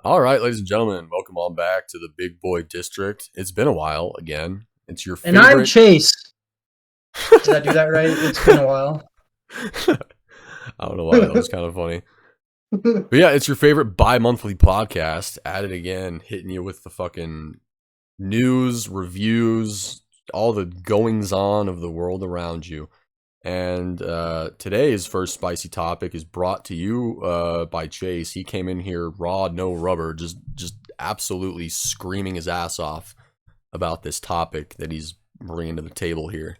All right, ladies and gentlemen, welcome on back to the Big Boy District. It's been a while again. It's your And I'm favorite. Chase. Did I do that right? It's been a while. I don't know why that was kind of funny. But yeah, it's your favorite bi monthly podcast. At it again, hitting you with the fucking news, reviews, all the goings on of the world around you. And today's first spicy topic is brought to you by Chase. He came in here raw, no rubber, just absolutely screaming his ass off about this topic that he's bringing to the table here.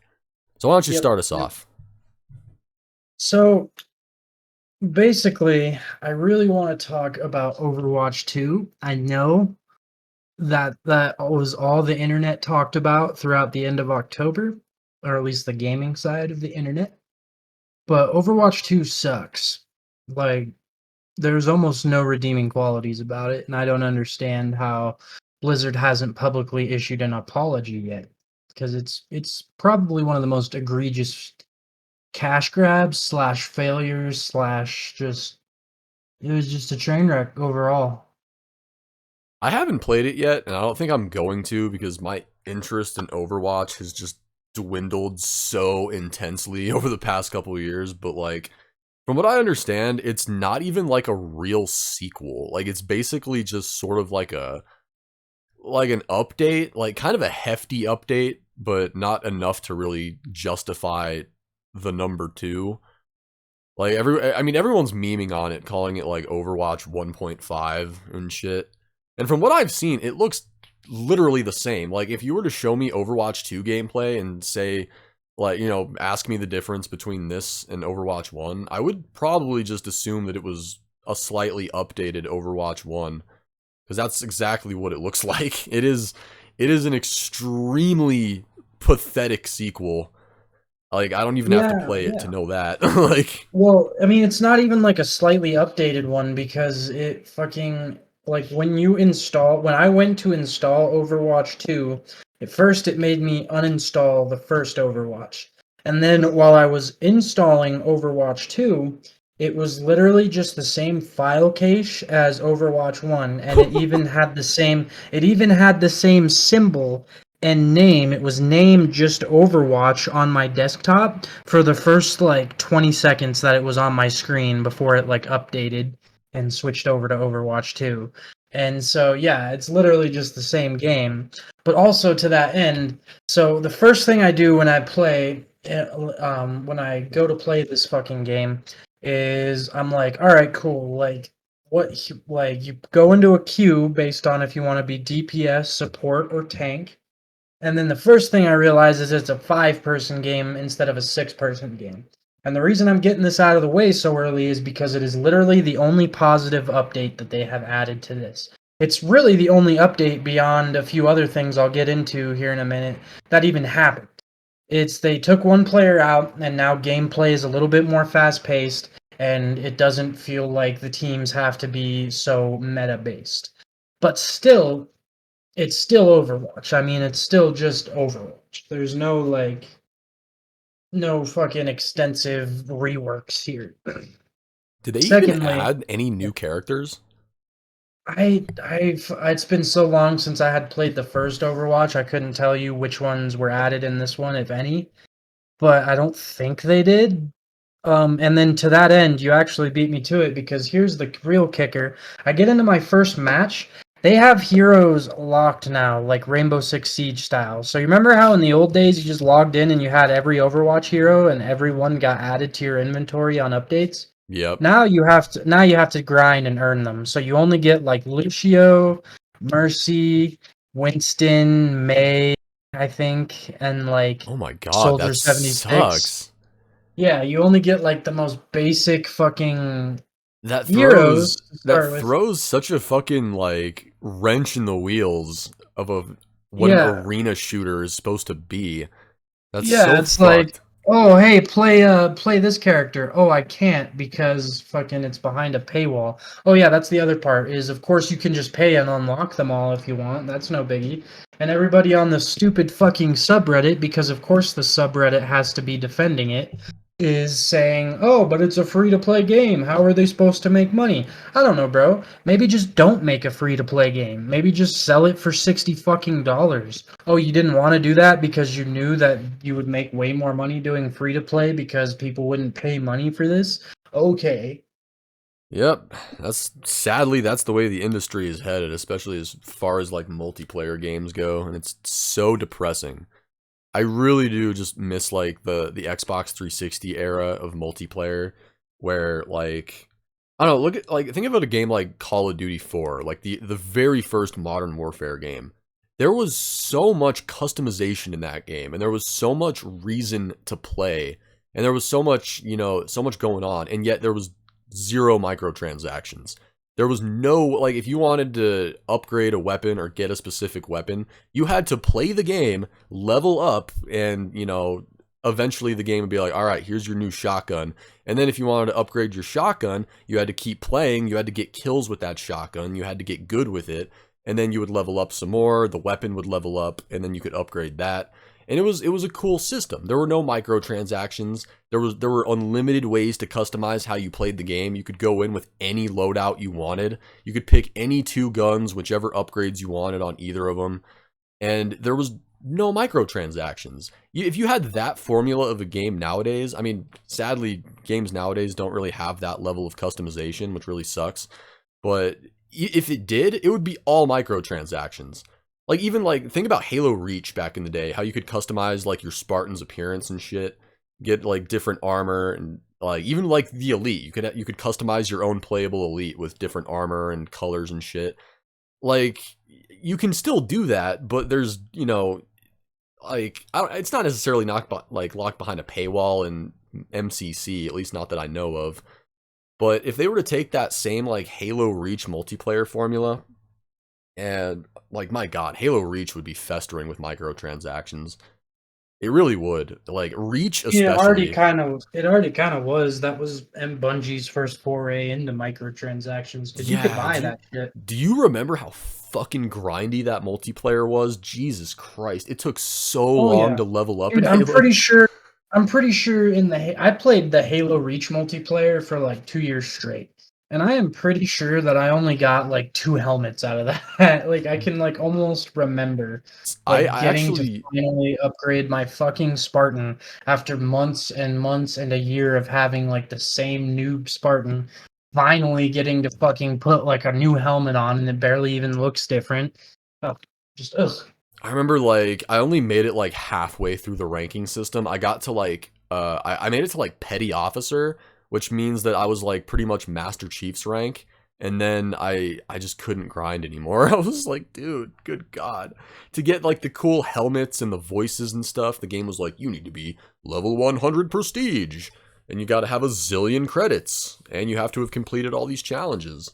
So why don't you Yep. start us Yep. off? So basically, I really want to talk about Overwatch 2. I know that was all the internet talked about throughout the end of October, or at least the gaming side of the internet. But Overwatch 2 sucks. Like, there's almost no redeeming qualities about it, and I don't understand how Blizzard hasn't publicly issued an apology yet, because it's probably one of the most egregious cash grabs slash failures slash just it was just a train wreck overall. I haven't played it yet, and I don't think I'm going to because my interest in Overwatch has just dwindled so intensely over the past couple of years. But like, from what I understand, it's not even like a real sequel. Like, it's basically just sort of like an update, like kind of a hefty update, but not enough to really justify the number two. Like I mean, everyone's memeing on it, calling it like Overwatch 1.5 and shit. And from what I've seen, it looks literally the same. Like if you were to show me Overwatch 2 gameplay and say, like, ask me the difference between this and Overwatch 1, I would probably just assume that it was a slightly updated Overwatch 1 because that's exactly what it looks like. It is an extremely pathetic sequel. Like I don't even have to Yeah, play it to yeah. know that. Like Well, I mean, it's not even like a slightly updated one because it fucking like when I went to install Overwatch 2, at first it made me uninstall the first Overwatch. And then while I was installing Overwatch 2, it was literally just the same file cache as Overwatch 1, and it even had the same symbol and name. It was named just Overwatch on my desktop for the first like 20 seconds that it was on my screen before it like updated and switched over to Overwatch 2. And so yeah, it's literally just the same game. But also to that end, so the first thing I do when I go to play this fucking game is I'm like, all right, cool. Like you go into a queue based on if you want to be DPS, support, or tank. And then the first thing I realize is it's a 5-person game instead of a 6-person game. And the reason I'm getting this out of the way so early is because it is literally the only positive update that they have added to this. It's really the only update beyond a few other things I'll get into here in a minute that even happened. It's they took one player out and now gameplay is a little bit more fast paced and it doesn't feel like the teams have to be so meta based. But still, it's still Overwatch. I mean, it's still just Overwatch. There's no fucking extensive reworks here. did they even Secondly, add any new characters? it's been so long since I had played the first Overwatch, I couldn't tell you which ones were added in this one, if any. But I don't think they did. And then to that end, you actually beat me to it because here's the real kicker. I get into my first match. They have heroes locked now, like Rainbow Six Siege style. So you remember how in the old days you just logged in and you had every Overwatch hero and everyone got added to your inventory on updates? Yep. Now you have to grind and earn them. So you only get like Lucio, Mercy, Winston, May, I think, and like Oh my god, Soldier that 76. sucks. Yeah, you only get like the most basic fucking That heroes throws to that start with. throws such a fucking like wrench in the wheels of a what an Yeah. arena shooter is supposed to be. That's Yeah, so it's like, fucked. oh hey, play this character. Oh, I can't because fucking it's behind a paywall. Oh yeah, that's the other part is of course you can just pay and unlock them all if you want. That's no biggie. And everybody on the stupid fucking subreddit, because of course the subreddit has to be defending it, is saying, "Oh, but it's a free-to-play game. How are they supposed to make money?" I don't know, bro. Maybe just don't make a free-to-play game. Maybe just sell it for 60 fucking dollars. Oh, you didn't want to do that because you knew that you would make way more money doing free-to-play because people wouldn't pay money for this? Okay. Yep, that's the way the industry is headed, especially as far as like multiplayer games go, and it's so depressing. I really do just miss like the Xbox 360 era of multiplayer where like I don't know, look at like think about a game like Call of Duty 4, like the very first Modern Warfare game. There was so much customization in that game and there was so much reason to play and there was so much, so much going on and yet there was zero microtransactions. There was no, like, if you wanted to upgrade a weapon or get a specific weapon, you had to play the game, level up, and, eventually the game would be like, all right, here's your new shotgun. And then if you wanted to upgrade your shotgun, you had to keep playing, you had to get kills with that shotgun, you had to get good with it, and then you would level up some more, the weapon would level up, and then you could upgrade that. And it was a cool system. There were no microtransactions. There were unlimited ways to customize how you played the game. You could go in with any loadout you wanted. You could pick any two guns, whichever upgrades you wanted on either of them. And there was no microtransactions. If you had that formula of a game nowadays, I mean, sadly, games nowadays don't really have that level of customization, which really sucks. But if it did, it would be all microtransactions. Like even like think about Halo Reach back in the day, how you could customize like your Spartan's appearance and shit, get like different armor and like even like the elite, you could customize your own playable elite with different armor and colors and shit. Like you can still do that, but there's like it's not necessarily locked behind a paywall in MCC, at least not that I know of. But if they were to take that same like Halo Reach multiplayer formula and like my god, Halo Reach would be festering with microtransactions. It really would. Like Reach Yeah, especially. it already kind of was. That was M Bungie's first foray into microtransactions because you could Yeah, buy that shit. do you remember how fucking grindy that multiplayer was? Jesus Christ. It took so Oh long yeah, to level up in dude. Halo. I'm pretty sure I played the Halo Reach multiplayer for like 2 years straight, and I am pretty sure that I only got like two helmets out of that. Like I can like almost remember like I getting to actually finally upgrade my fucking Spartan after months and months and a year of having like the same noob Spartan. Finally getting to fucking put like a new helmet on, and it barely even looks different. Oh, just ugh. I remember like I only made it like halfway through the ranking system. I got to like I made it to like petty officer, which means that I was like pretty much Master Chief's rank. And then I just couldn't grind anymore. I was like, dude, good god. To get like the cool helmets and the voices and stuff, the game was like, you need to be level 100 prestige. And you gotta have a zillion credits. And you have to have completed all these challenges.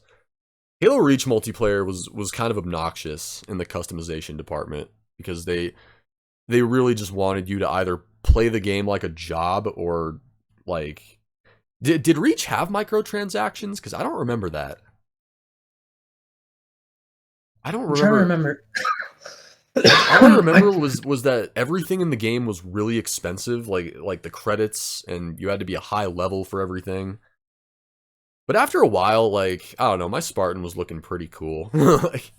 Halo Reach multiplayer was kind of obnoxious in the customization department because they really just wanted you to either play the game like a job or like did Reach have microtransactions? Because I don't remember that. I don't I'm trying to remember. remember. All I remember I was that everything in the game was really expensive, like the credits, and you had to be a high level for everything. But after a while, like I don't know, my Spartan was looking pretty cool. Like,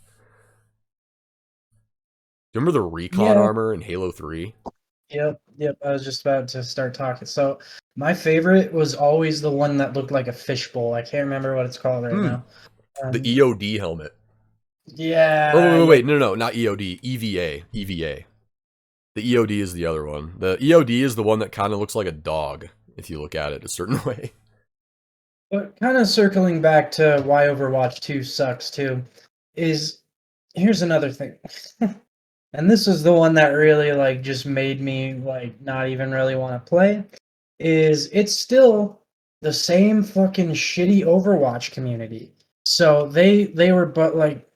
do you remember the recon Yeah, armor in Halo 3? yep. I was just about to start talking. So my favorite was always the one that looked like a fishbowl. I can't remember what it's called right Hmm. now. The Um, EOD helmet. Or yeah, wait, yep. no, not EOD, EVA, EVA. The EOD is the other one. The EOD is the one that kind of looks like a dog if you look at it a certain way. But kind of circling back to why Overwatch 2 sucks too, is here's another thing. And this is the one that really like just made me like not even really want to play is it's still the same fucking shitty Overwatch community. So they were but like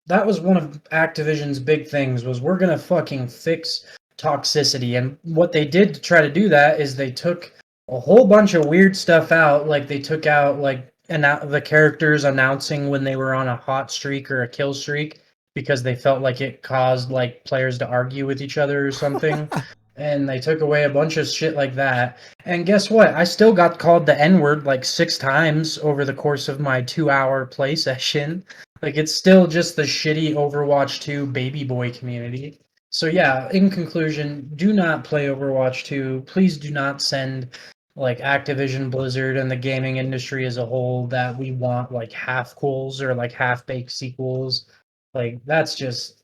that was one of Activision's big things was we're gonna fucking fix toxicity. And what they did to try to do that is they took a whole bunch of weird stuff out. Like they took out like the characters announcing when they were on a hot streak or a kill streak because they felt like it caused like players to argue with each other or something. and they took away a bunch of shit like that. And guess what? I still got called the N word like 6 times over the course of my 2 hour play session. Like, it's still just the shitty Overwatch 2 baby boy community. So, yeah, in conclusion, do not play Overwatch 2. Please do not send like Activision Blizzard and the gaming industry as a whole that we want like half cools or like half baked sequels. Like, that's just,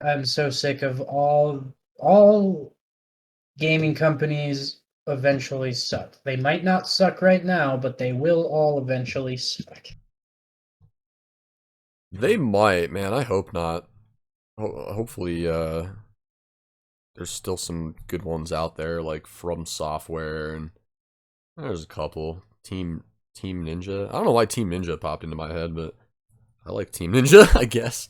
I'm so sick of all gaming companies eventually suck. They might not suck right now, but they will all eventually suck. They might, man. I hope not. Hopefully, there's still some good ones out there, like From Software, and there's a couple. Team Ninja. I don't know why Team Ninja popped into my head, but I like Team Ninja, I guess.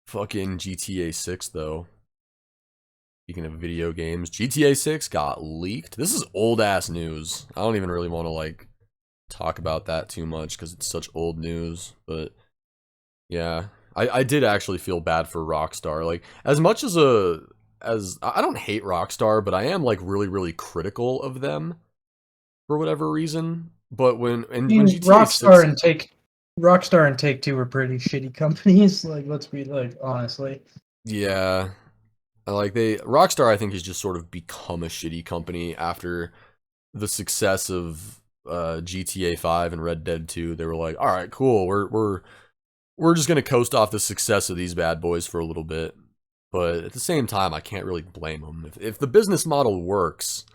Fucking GTA 6, though. Speaking of video games, GTA 6 got leaked. This is old ass news. I don't even really want to like talk about that too much because it's such old news. But yeah, I did actually feel bad for Rockstar. Like as much as I don't hate Rockstar, but I am like really critical of them for whatever reason. But I when mean, GTA 6, Rockstar and Take Two were pretty shitty companies. Like, let's be like honestly. yeah, like they Rockstar, I think has just sort of become a shitty company after the success of GTA 5 and Red Dead 2. They were like, all right, cool, we're just gonna coast off the success of these bad boys for a little bit. But at the same time, I can't really blame them. If the business model works,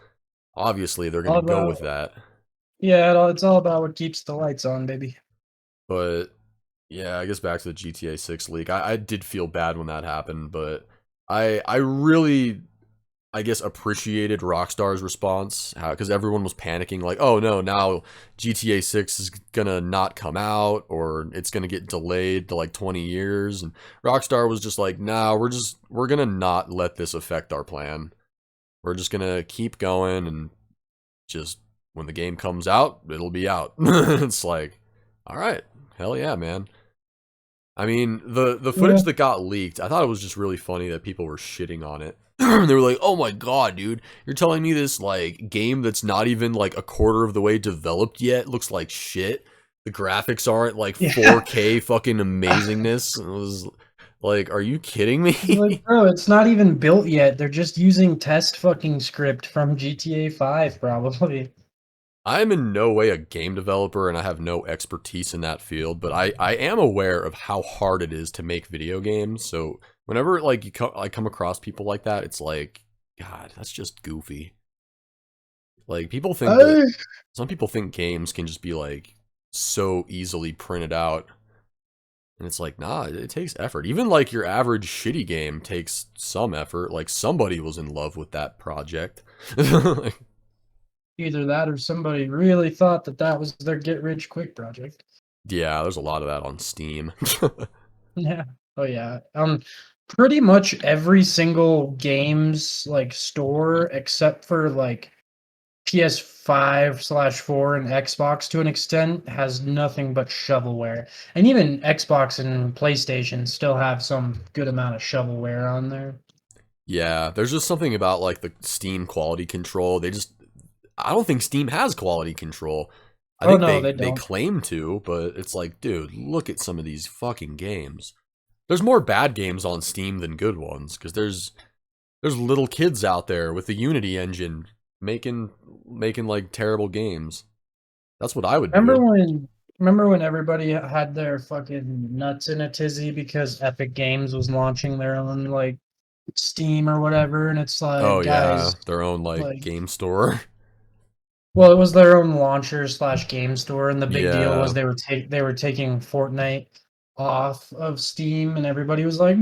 obviously they're All gonna go with about that. yeah, it's all about what keeps the lights on, baby. But yeah, I guess back to the GTA 6 leak. I did feel bad when that happened, but I really I guess appreciated Rockstar's response because everyone was panicking like, oh no, now GTA 6 is gonna not come out or it's gonna get delayed to like 20 years, and Rockstar was just like, nah, we're gonna not let this affect our plan. We're just gonna keep going and just when the game comes out, it'll be out. It's like, all right, hell yeah, man. I mean, the Yeah. footage that got leaked, I thought it was just really funny that people were shitting on it. They were like, "Oh my god, dude, you're telling me this like game that's not even like a quarter of the way developed yet looks like shit. The graphics aren't like Yeah. 4K fucking amazingness." It was like, "Are you kidding Like, me?" bro, it's not even built yet. They're just using test fucking script from GTA 5, probably. I am in no way a game developer and I have no expertise in that field, but I am aware of how hard it is to make video games. So whenever like I come across people like that, it's like, God, that's just goofy. Like people think that Uh, some people think games can just be like so easily printed out. And it's like, nah, it takes effort. Even like your average shitty game takes some effort. Like somebody was in love with that project. Like, Either that or somebody really thought that that was their get rich quick project. yeah, there's a lot of that on Steam. Yeah. Oh yeah. Pretty much every single game's like store except for like PS5/4 and Xbox to an extent has nothing but shovelware. And even Xbox and PlayStation still have some good amount of shovelware on there. Yeah, there's just something about like the Steam quality control. I don't think Steam has quality control. I Oh think no, they they don't. claim to, but it's like, dude, look at some of these fucking games. There's more bad games on Steam than good ones because there's little kids out there with the Unity engine making making like terrible games. That's what I would Remember do. when remember when everybody had their fucking nuts in a tizzy because Epic Games was launching their own like Steam or whatever, and it's Oh like, yeah, guys, their own like like, game store. well, it was their own launcher slash game store, and the big deal was Yeah. they were taking Fortnite off of Steam, and everybody was like,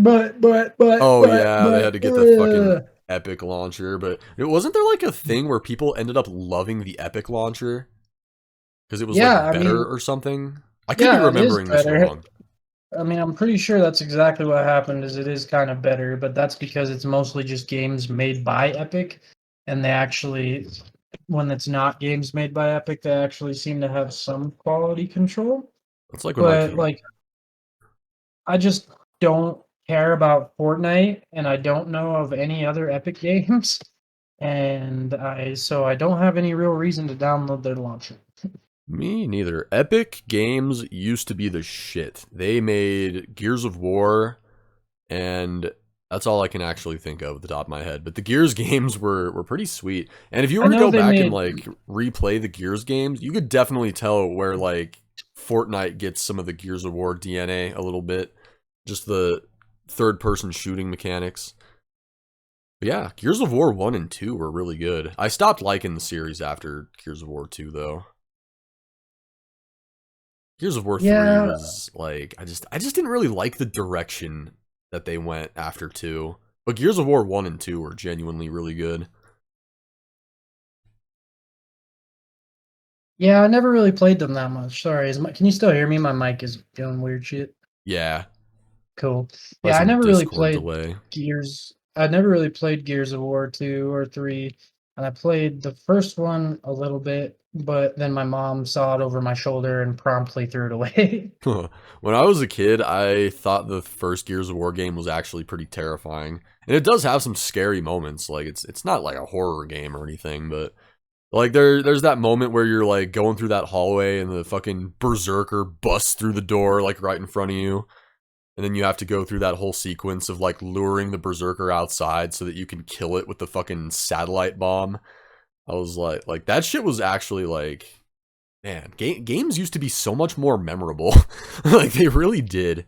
Oh yeah, they had to get the fucking ugh. Epic launcher, but it wasn't there like a thing where people ended up loving the Epic launcher because it was Yeah, like I better mean, or something? I could be yeah, it is remembering this better. wrong. I mean, I'm pretty sure that's exactly what happened. Is it is kind of better, but that's because it's mostly just games made by Epic, and they actually, when it's not games made by Epic, they actually seem to have some quality control. It's like when my But kid. like, I just don't care about Fortnite, and I don't know of any other Epic games, and I don't have any real reason to download their launcher. Me neither. Epic Games used to be the shit. They made Gears of War, and that's all I can actually think of at the top of my head. But the Gears games were pretty sweet. And if you I were to know go they back and made like replay the Gears games, you could definitely tell where like Fortnite gets some of the Gears of War DNA a little bit. Just the third person shooting mechanics. But yeah, Gears of War 1 and 2 were really good. I stopped liking the series after Gears of War 2 though. Gears of War 3 yeah, was like I just didn't really like the direction that they went after 2. But Gears of War 1 and 2 were genuinely really good. yeah. I never really played them that much. Sorry, can you still hear me? My mic is doing weird shit. Yeah, Cool. probably Yeah, I some never really Discord played delay. Gears. I never really played Gears of War 2 or 3, and I played the first one a little bit, but then my mom saw it over my shoulder and promptly threw it away. When I was a kid, I thought the first Gears of War game was actually pretty terrifying. And it does have some scary moments. Like it's not like a horror game or anything, but like there's that moment where you're like going through that hallway and the fucking berserker busts through the door like right in front of you. And then you have to go through that whole sequence of like luring the berserker outside so that you can kill it with the fucking satellite bomb. I was like that shit was actually like, man, games used to be so much more memorable. Like they really did.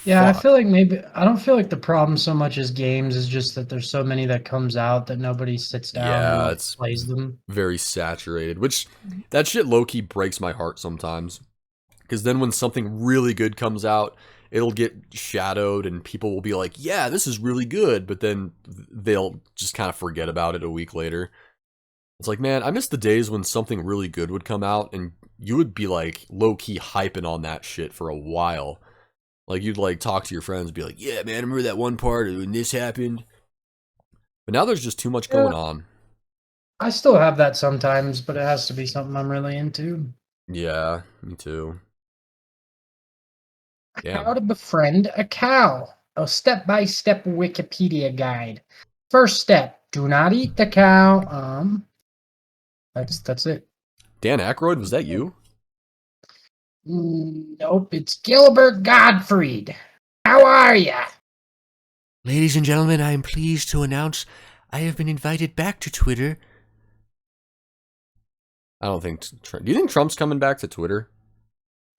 Yeah, I Fuck. feel like maybe I don't feel like the problem so much as games is just that there's so many that comes out that nobody sits down and Yeah, like it's plays them. very saturated, which that shit low key breaks my heart sometimes. Because then when something really good comes out, it'll get shadowed and people will be like, yeah, this is really good. But then they'll just kind of forget about it a week later. It's like, man, I miss the days when something really good would come out and you would be like low key hyping on that shit for a while. Like you'd like talk to your friends and be like, yeah, man, I remember that one part when this happened. But now there's just too much Yeah, going on. I still have that sometimes, but it has to be something I'm really into. Yeah, me too. How Damn. to befriend a cow. A step-by-step Wikipedia guide. First step, do not eat the cow. That's it. Dan Aykroyd, was that you? Nope, it's Gilbert Gottfried. How are ya? Ladies and gentlemen, I am pleased to announce I have been invited back to Twitter. I don't think. Do you think Trump's coming back to Twitter?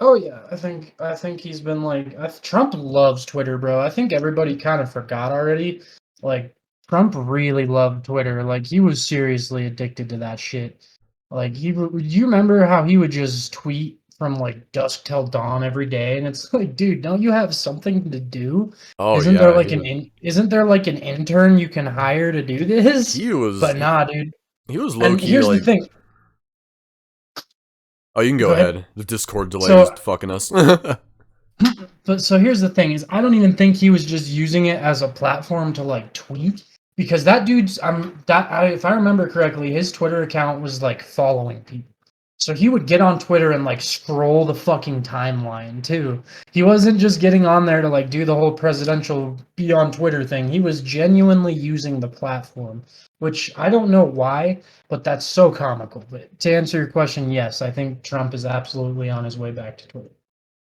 Oh yeah, I think he's been like Trump loves Twitter, bro. I think everybody kind of forgot already. Like Trump really loved Twitter. Like he was seriously addicted to that shit. Like you remember how he would just tweet from like dusk till dawn every day, and it's like, dude, don't you have something to do? Oh Isn't there yeah, like isn't there like an intern you can hire to do this? he was But nah, dude. he was low And key here's the like. thing. Oh, you can go Go ahead. ahead. The Discord delay So just fucking us. But so here's the thing is I don't even think he was just using it as a platform to like tweet because that dude's if I remember correctly, his Twitter account was like following people. So he would get on Twitter and like scroll the fucking timeline too. He wasn't just getting on there to like do the whole presidential be on Twitter thing. He was genuinely using the platform, which I don't know why, but that's so comical. But to answer your question, yes, I think Trump is absolutely on his way back to Twitter.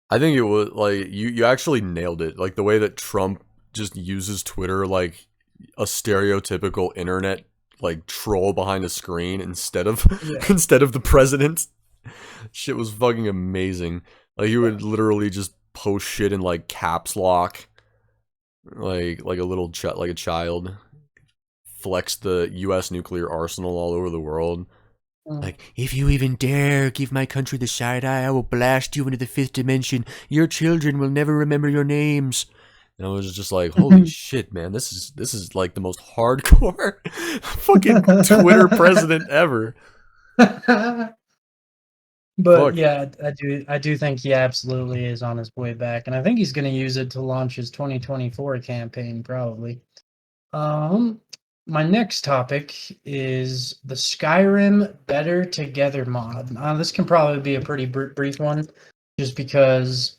I think it was like you actually nailed it. Like the way that Trump just uses Twitter like a stereotypical internet like troll behind a screen instead of Yeah. instead of the president. Shit was fucking amazing. Like he Yeah. would literally just post shit in like caps lock, like a little like a child. Flex the U.S. nuclear arsenal all over the world. Mm. Like, if you even dare give my country the side eye, I will blast you into the fifth dimension. Your children will never remember your names. And I was just like, holy shit, man, this is like the most hardcore fucking Twitter president ever. But Fuck. yeah, I do think he absolutely is on his way back, and I think he's going to use it to launch his 2024 campaign probably. Um, my next topic is the Skyrim Better Together mod. This can probably be a pretty brief one, just because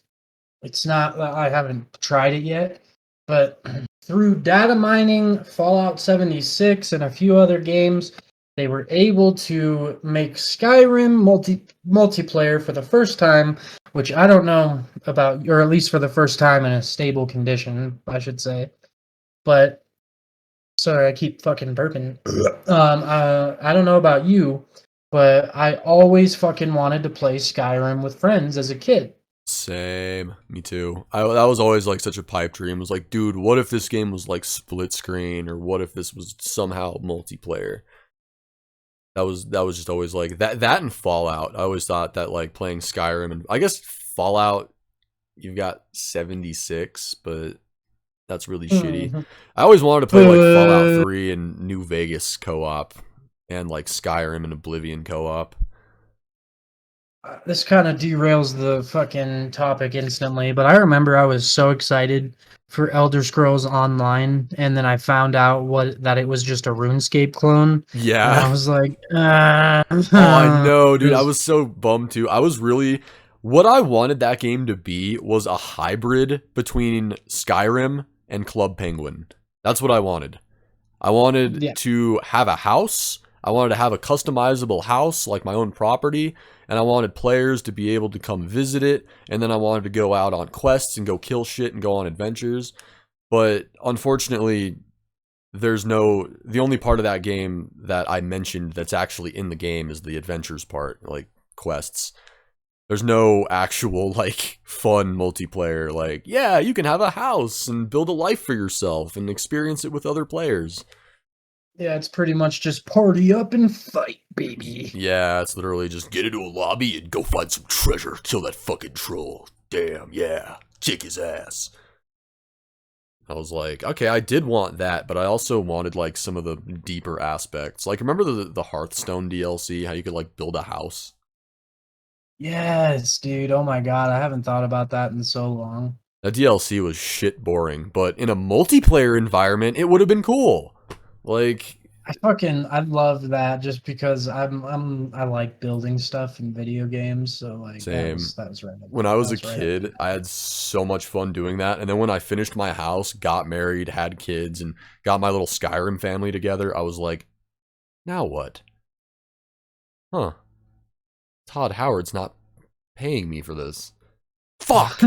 It's not. I haven't tried it yet, but through data mining, Fallout 76, and a few other games, they were able to make Skyrim multiplayer for the first time, which I don't know about, or at least for the first time in a stable condition, I should say. But sorry, I keep fucking burping. I don't know about you, but I always fucking wanted to play Skyrim with friends as a kid. Same, me too. That was always like such a pipe dream. It was like, dude, what if this game was like split screen, or what if this was somehow multiplayer? That was just always like that and Fallout. I always thought that like playing Skyrim, and I guess Fallout, you've got 76, but that's really shitty. Mhm. I always wanted to play like Fallout 3 and New Vegas co-op, and like Skyrim and Oblivion co-op. This kind of derails the fucking topic instantly, but I remember I was so excited for Elder Scrolls Online, and then I found out that it was just a RuneScape clone, and I Yeah. was like, Oh, I know, dude. I Because- was so bummed too. I was really what I wanted that game to be was a hybrid between Skyrim and Club Penguin. That's what I wanted. I wanted yeah, to have a house. I wanted to have a customizable house, like my own property, and I wanted players to be able to come visit it, and then I wanted to go out on quests and go kill shit and go on adventures. But unfortunately, the only part of that game that I mentioned that's actually in the game is the adventures part, like quests. There's no actual like fun multiplayer, like, yeah, you can have a house and build a life for yourself and experience it with other players. yeah, it's pretty much just party up and fight, baby. Yeah, it's literally just get into a lobby and go find some treasure, kill that fucking troll. Damn, yeah, kick his ass. I was like, okay, I did want that, but I also wanted like some of the deeper aspects. Like, remember the Hearthstone DLC, how you could like build a house? Yes, dude. Oh my god, I haven't thought about that in so long. That DLC was shit boring, but in a multiplayer environment, it would have been cool. Like, I love that just because I like building stuff in video games, so like same. that was right. When I was a That's right up my kid, I had so much fun doing that. And then when I finished my house, got married, had kids, and got my little Skyrim family together, I was like, now what? Huh. Todd Howard's not paying me for this. Fuck!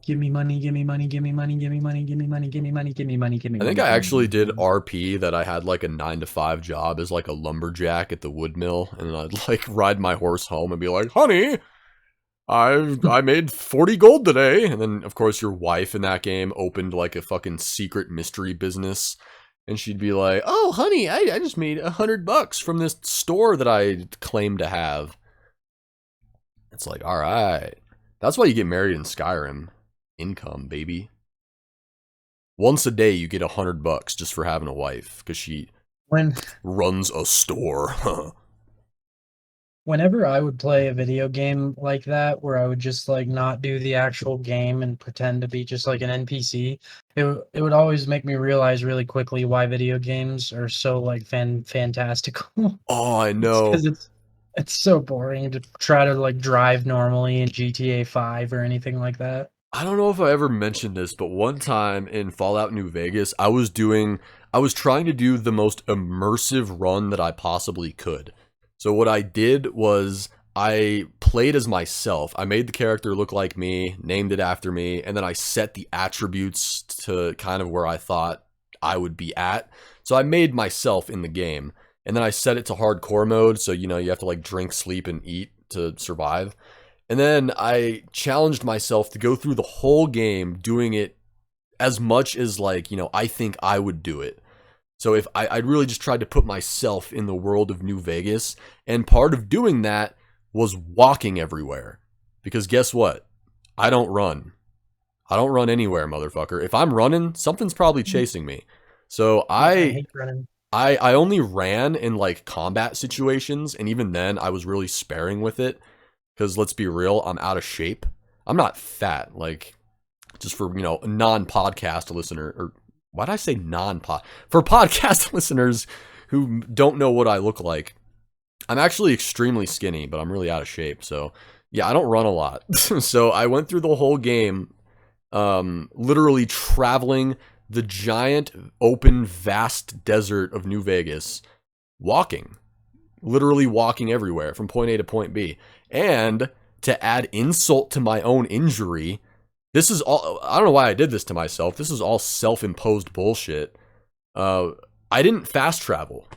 Give me money, give me money, give me money, give me money, give me money, give me money, give me money, give me I money. think I give me actually money, did give me RP that I had like a 9 to 5 job as like a lumberjack at the wood mill, and then I'd like ride my horse home and be like, honey, I made 40 gold today. And then of course your wife in that game opened like a fucking secret mystery business, and she'd be like, oh honey, I just made $100 from this store that I claim to have. It's like, all right, that's why you get married in Skyrim. Income, baby. Once a day you get $100 just for having a wife, because she When runs a store. whenever I would play a video game like that, where I would just like not do the actual game and pretend to be just like an NPC, it would always make me realize really quickly why video games are so like fantastical. Oh, I It's know. because it's so boring to try to like drive normally in GTA 5 or anything like that. I don't know if I ever mentioned this, but one time in Fallout New Vegas, I was trying to do the most immersive run that I possibly could. So what I did was I played as myself. I made the character look like me, named it after me, and then I set the attributes to kind of where I thought I would be at. So I made myself in the game, and then I set it to hardcore mode, so you know, you have to like drink, sleep, and eat to survive. And then I challenged myself to go through the whole game doing it as much as like, you know, I think I would do it. So if I really just tried to put myself in the world of New Vegas, and part of doing that was walking everywhere. Because guess what? I don't run. I don't run anywhere, motherfucker. If I'm running, something's probably chasing me. So I hate running. I only ran in like combat situations, and even then I was really sparing with it. Because let's be real, I'm out of shape. I'm not fat, like, just for, you know, a non-podcast listener, or why did I say non-pod? For podcast listeners who don't know what I look like, I'm actually extremely skinny, but I'm really out of shape. So Yeah, I don't run a lot. So I went through the whole game, literally traveling the giant, open, vast desert of New Vegas, walking. Literally walking everywhere from point A to point B. And to add insult to my own injury, this is all, I don't know why I did this to myself. This is all self-imposed bullshit. I didn't fast travel.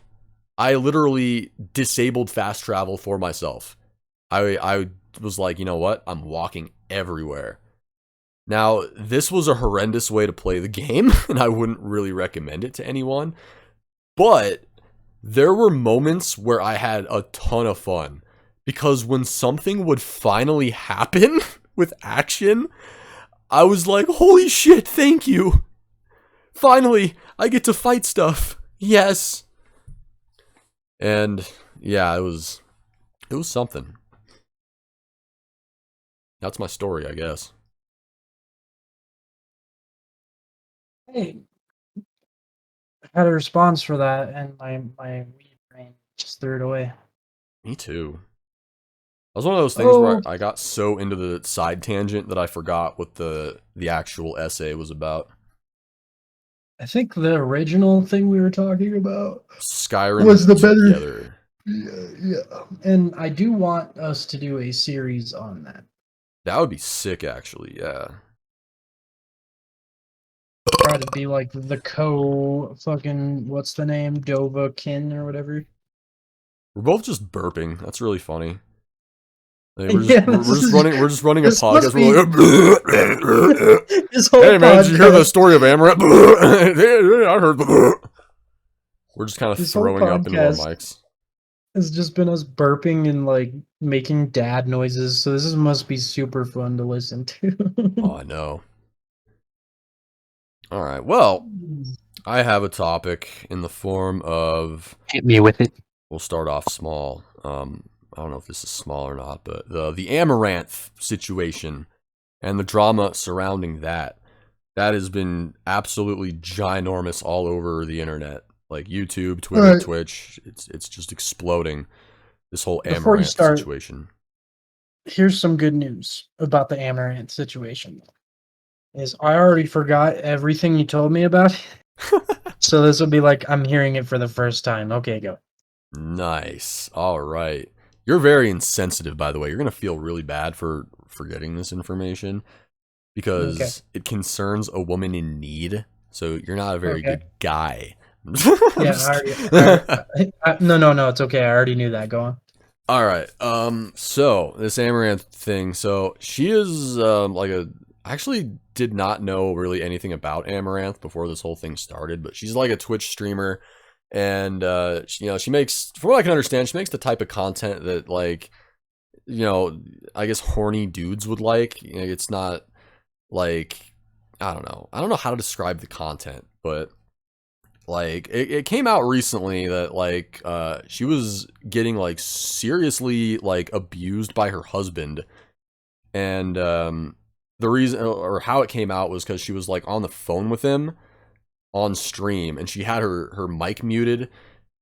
I literally disabled fast travel for myself. I was like, you know what? I'm walking everywhere. Now, this was a horrendous way to play the game, and I wouldn't really recommend it to anyone. But there were moments where I had a ton of fun. Because when something would finally happen with action, I was like, holy shit, thank you. Finally, I get to fight stuff. Yes. And yeah, it was something. That's my story, I guess. Hey, I had a response for that, and my weed brain just threw it away. Me too. That was one of those things Oh, where I got so into the side tangent that I forgot what the actual essay was about. I think the original thing we were talking about Skyrim was the better. together. Yeah. And I do want us to do a series on that. That would be sick, actually. Yeah. Try to be like the fucking what's the name? Dova Kin or whatever. We're both just burping. That's really funny. Like, we're Yeah, just running a this must podcast. We're like, this whole hey man, did you hear the podcast- story of Amaranth? I heard. We're just kind of This whole throwing up into our podcast- mics. It's just been us burping and like making dad noises, so this must be super fun to listen to. Oh, I know. All right. Well, I have a topic in the form of. Hit me with it. We'll start off small. I don't know if this is small or not, but the Amaranth situation and the drama surrounding that has been absolutely ginormous all over the internet, like YouTube, Twitter, Twitch. It's just exploding. This whole Before you Amaranth start- situation. Here's some good news about the Amaranth situation. Is I already forgot everything you told me about. So this will be like I'm hearing it for the first time. Okay, go. Nice. All right. You're very insensitive, by the way. You're gonna feel really bad for forgetting this information because it concerns a woman in need. So you're not a very good guy. Yeah, no, it's okay. I already knew that. Go on. All right. So this Amaranth thing. So she is I actually did not know really anything about Amaranth before this whole thing started, but she's like a Twitch streamer, and she makes, from what I can understand, she makes the type of content that, like, I guess horny dudes would like. It's not like, I don't know how to describe the content, but like it came out recently that like she was getting like seriously like abused by her husband, and the reason or how it came out was because she was like on the phone with him on stream, and she had her mic muted,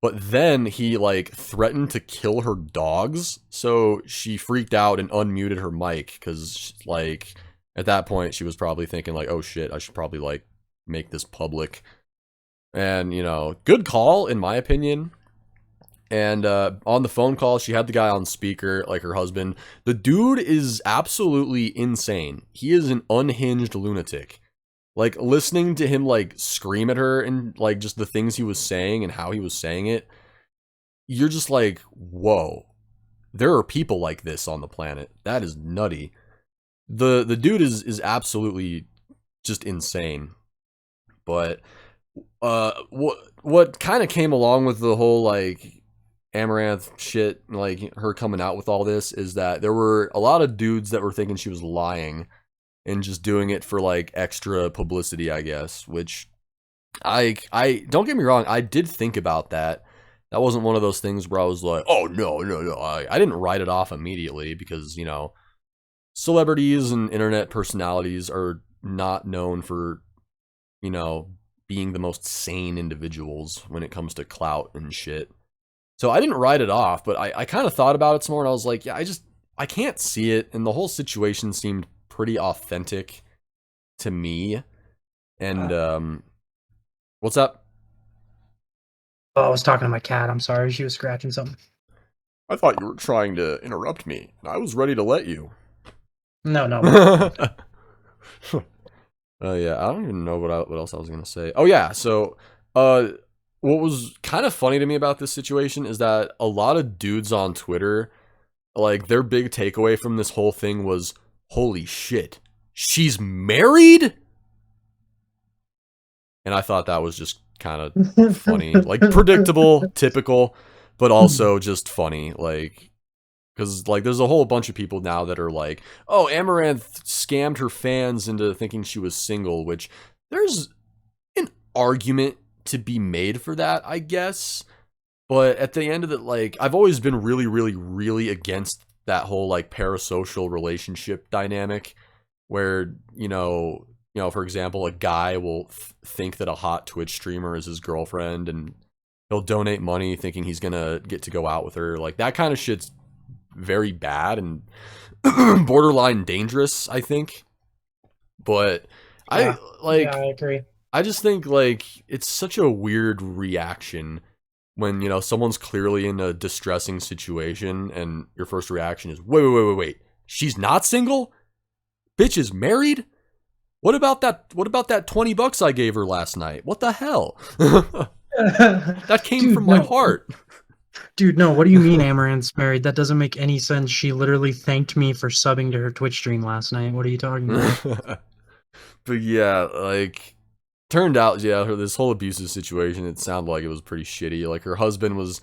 but then he like threatened to kill her dogs, so she freaked out and unmuted her mic because like at that point she was probably thinking like, oh shit, I should probably like make this public. And good call in my opinion. And on the phone call, she had the guy on speaker, like her husband. The dude is absolutely insane. He is an unhinged lunatic. Like, listening to him, like, scream at her and, like, just the things he was saying and how he was saying it, you're just like, whoa. There are people like this on the planet. That is nutty. The dude is absolutely just insane. But what kind of came along with the whole, like, Amaranth shit, like her coming out with all this, is that there were a lot of dudes that were thinking she was lying and just doing it for like extra publicity, I guess, which I don't get me wrong, I did think about that. That wasn't one of those things where I was like, oh no, I didn't write it off immediately, because celebrities and internet personalities are not known for being the most sane individuals when it comes to clout and shit. So I didn't write it off, but I kind of thought about it some more, and I was like, yeah, I can't see it, and the whole situation seemed pretty authentic to me. And what's up? Oh, I was talking to my cat. I'm sorry. She was scratching something. I thought you were trying to interrupt me, and I was ready to let you. No, no. Yeah, I don't even know what else I was gonna say. Oh yeah, so uh, what was kind of funny to me about this situation is that a lot of dudes on Twitter, like their big takeaway from this whole thing was, "Holy shit, she's married!" And I thought that was just kind of funny, like predictable, typical, but also just funny, like. Because, like, there's a whole bunch of people now that are like, oh, Amaranth scammed her fans into thinking she was single, which there's an argument to be made for that, I guess. But at the end of it, like, I've always been really, really, really against that whole, like, parasocial relationship dynamic where, for example, a guy will think that a hot Twitch streamer is his girlfriend and he'll donate money thinking he's gonna get to go out with her. Like, that kind of shit's very bad and borderline dangerous, I think. But Yeah. I I agree. I just think like it's such a weird reaction when someone's clearly in a distressing situation and your first reaction is wait, she's not single, bitch is married. What about that $20 I gave her last night? What the hell? That came Dude, from my no. heart. Dude, no, what do you mean Amaranth's married? That doesn't make any sense. She literally thanked me for subbing to her Twitch stream last night. What are you talking about? But yeah, like, turned out, yeah, this whole abusive situation, it sounded like it was pretty shitty. Like, her husband was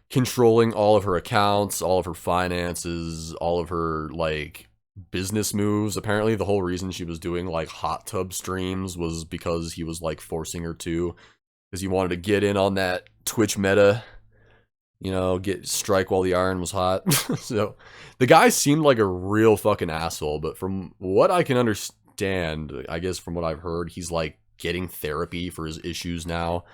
controlling all of her accounts, all of her finances, all of her, like, business moves. Apparently, the whole reason she was doing, like, hot tub streams was because he was, like, forcing her to, because he wanted to get in on that Twitch meta. Get strike while the iron was hot. So the guy seemed like a real fucking asshole, but from what I can understand, I guess from what I've heard, he's like getting therapy for his issues now,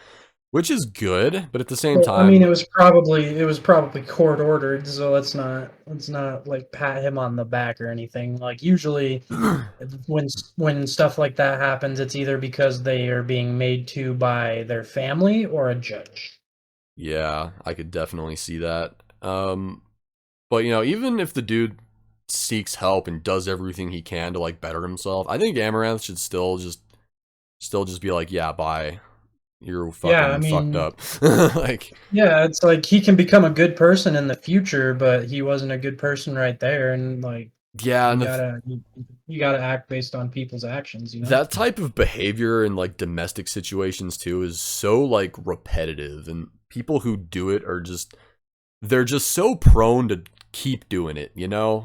which is good, but at the same Well, I mean, time, it was probably court ordered, so let's not like pat him on the back or anything. Like usually, when stuff like that happens, it's either because they are being made to by their family or a judge. yeah, I could definitely see that. But even if the dude seeks help and does everything he can to like better himself, I think Amaranth should still just be like, yeah, bye. You're Yeah, I fucking fucked mean, up. Like, yeah, it's like he can become a good person in the future, but he wasn't a good person right there, and like yeah, you and gotta you gotta act based on people's actions, you know? that type of behavior in like domestic situations too is so like repetitive, and people who do it are they're just so prone to keep doing it.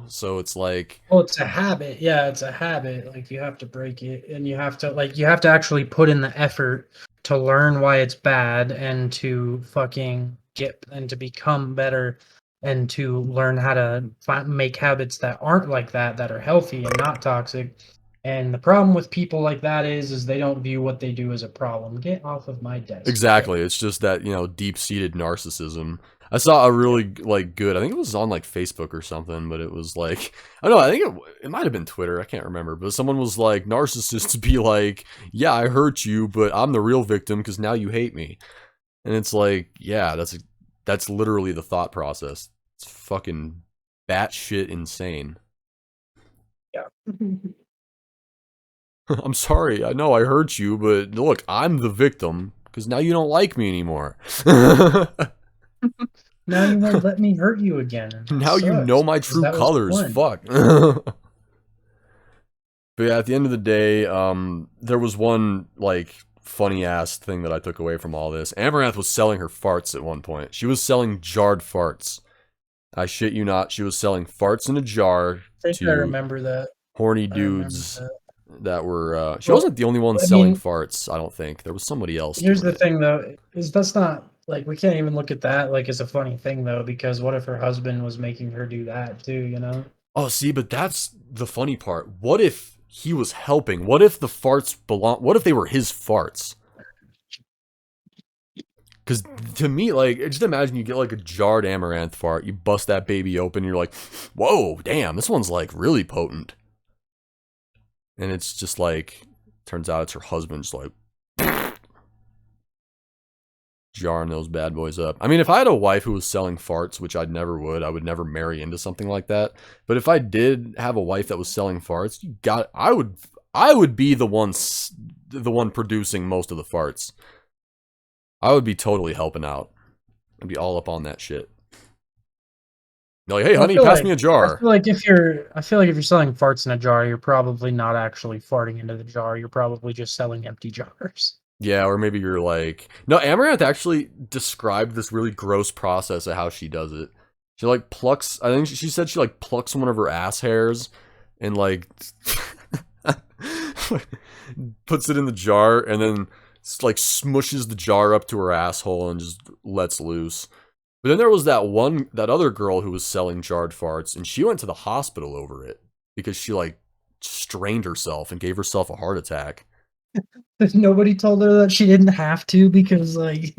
So it's like, Well, it's a habit. Yeah, it's a habit. Like you have to break it, and you have to actually put in the effort to learn why it's bad and to fucking get and to become better and to learn how to make habits that aren't like that are healthy and not toxic. And the problem with people like that is they don't view what they do as a problem. Get off of my desk, okay? exactly, it's just that deep-seated narcissism. I saw a Yeah. really like good, I think it was on like Facebook or something, but it was like, I don't know, I think it might have been Twitter, I can't remember, but someone was like, narcissists be like, yeah, I hurt you, but I'm the real victim because now you hate me. And it's like, yeah, that's literally the thought process. It's fucking batshit insane. Yeah. I'm sorry, I know I hurt you, but look, I'm the victim because now you don't like me anymore. Now you won't let me hurt you again. That Now you know sucks my because true that was colors. fun. Fuck. But yeah, at the end of the day, there was one like funny ass thing that I took away from all this. Amaranth was selling her farts at one point. She was selling jarred farts. I shit you not. She was selling farts in a jar I think I to remember that. horny I remember dudes that. that were. She Well, wasn't the only one I selling mean, farts. I don't think there was somebody else here's doing the it. thing though, is that's not like we can't even look at that like as a funny thing though, because what if her husband was making her do that too, you know? Oh, see, but that's the funny part. What if he was helping? What if the farts belong? What if they were his farts? Because to me, like, just imagine you get like a jarred amaranth fart, you bust that baby open, you're like, whoa, damn, this one's like really potent. And it's just like, turns out it's her husband just like jarring those bad boys up. I mean, if I had a wife who was selling farts, which I would never marry into something like that. But if I did have a wife that was selling farts, I would be the one producing most of the farts. I would be totally helping out. I'd be all up on that shit. Like, hey, honey, pass me a jar. I feel like if you're selling farts in a jar, you're probably not actually farting into the jar. You're probably just selling empty jars. Yeah, or maybe you're like... No, Amaranth actually described this really gross process of how she does it. She, like, plucks... I think she said she, like, plucks one of her ass hairs and, like... puts it in the jar and then, like, smushes the jar up to her asshole and just lets loose. But then there was that other girl who was selling jarred farts, and she went to the hospital over it because she, like, strained herself and gave herself a heart attack. Nobody told her that she didn't have to because, like,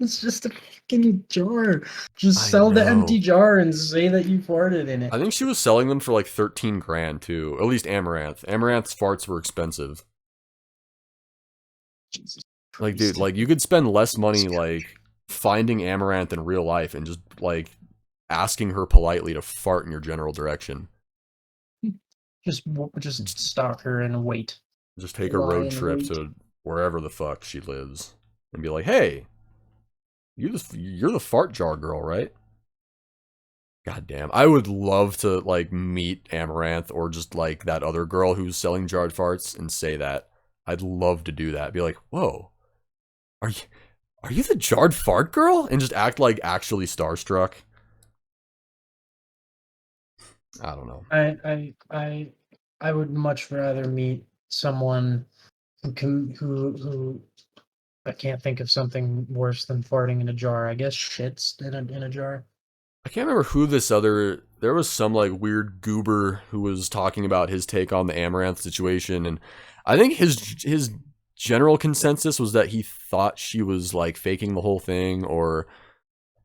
it's just a fucking jar. Just sell the empty jar and say that you farted in it. I think she was selling them for like 13 grand too. At least Amaranth. Amaranth's farts were expensive. Jesus like, Christ. dude, like you could spend less money like finding Amaranth in real life and just like asking her politely to fart in your general direction. Just stalk her and wait. Just take a road trip to wherever the fuck she lives and be like, hey, you're the fart jar girl, right? God damn. I would love to like meet Amaranth or just like that other girl who's selling jarred farts and say that. I'd love to do that. Be like, whoa, are you the jarred fart girl? And just act like actually starstruck. I don't know. I would much rather meet someone who I can't think of something worse than farting in a jar. I guess shits in a jar. I can't remember who there was some like weird goober who was talking about his take on the Amaranth situation, and I think his general consensus was that he thought she was like faking the whole thing, or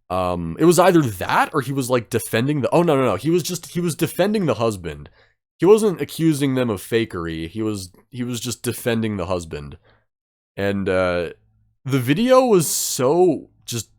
it was either that or he was like defending no, he was defending the husband. He wasn't accusing them of fakery. He was just defending the husband. And the video was so just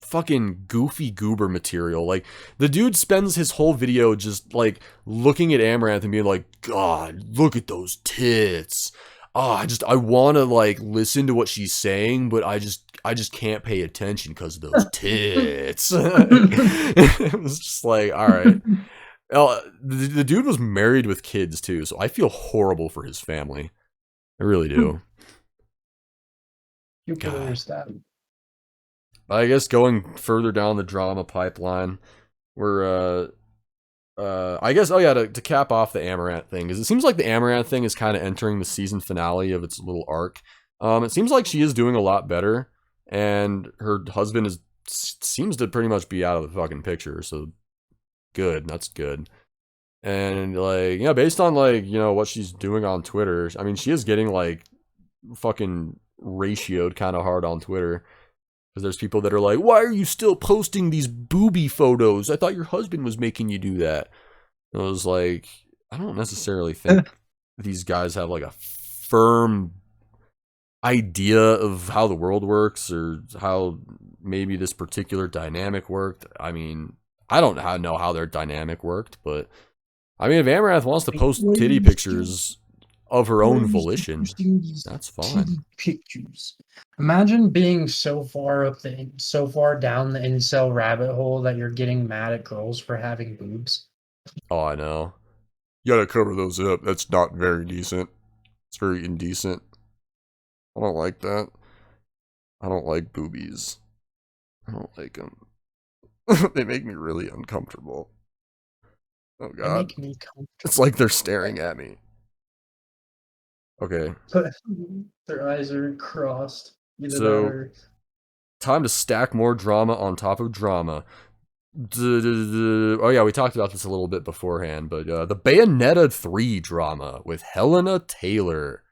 fucking goofy goober material. Like, the dude spends his whole video just like looking at Amaranth and being like, God, look at those tits. Oh, I want to like listen to what she's saying, but I just can't pay attention because of those tits. It was just like, all right. The dude was married with kids too, so I feel horrible for his family. I really do. You could understand. I guess going further down the drama pipeline, we're I guess to cap off the Amaranth thing, because it seems like the Amaranth thing is kind of entering the season finale of its little arc. It seems like she is doing a lot better, and her husband seems to pretty much be out of the fucking picture. So good, that's good. And like, yeah, based on like, you know, what she's doing on Twitter, I mean, she is getting like fucking ratioed kind of hard on Twitter. Because there's people that are like, why are you still posting these booby photos? I thought your husband was making you do that. And I was like, I don't necessarily think these guys have like a firm idea of how the world works or how maybe this particular dynamic worked. I mean, I don't know how their dynamic worked, but I mean, if Amaranth wants to post titty pictures of her own volition, that's fine. Pictures. Imagine being so far down the incel rabbit hole that you're getting mad at girls for having boobs. Oh, I know. You gotta cover those up. That's not very decent. It's very indecent. I don't like that. I don't like boobies. I don't like them. They make me really uncomfortable. Oh god. They make me comfortable. It's like they're staring at me. Okay. Their eyes are crossed. So, time to stack more drama on top of drama. Oh yeah, we talked about this a little bit beforehand, but the Bayonetta 3 drama with Helena Taylor,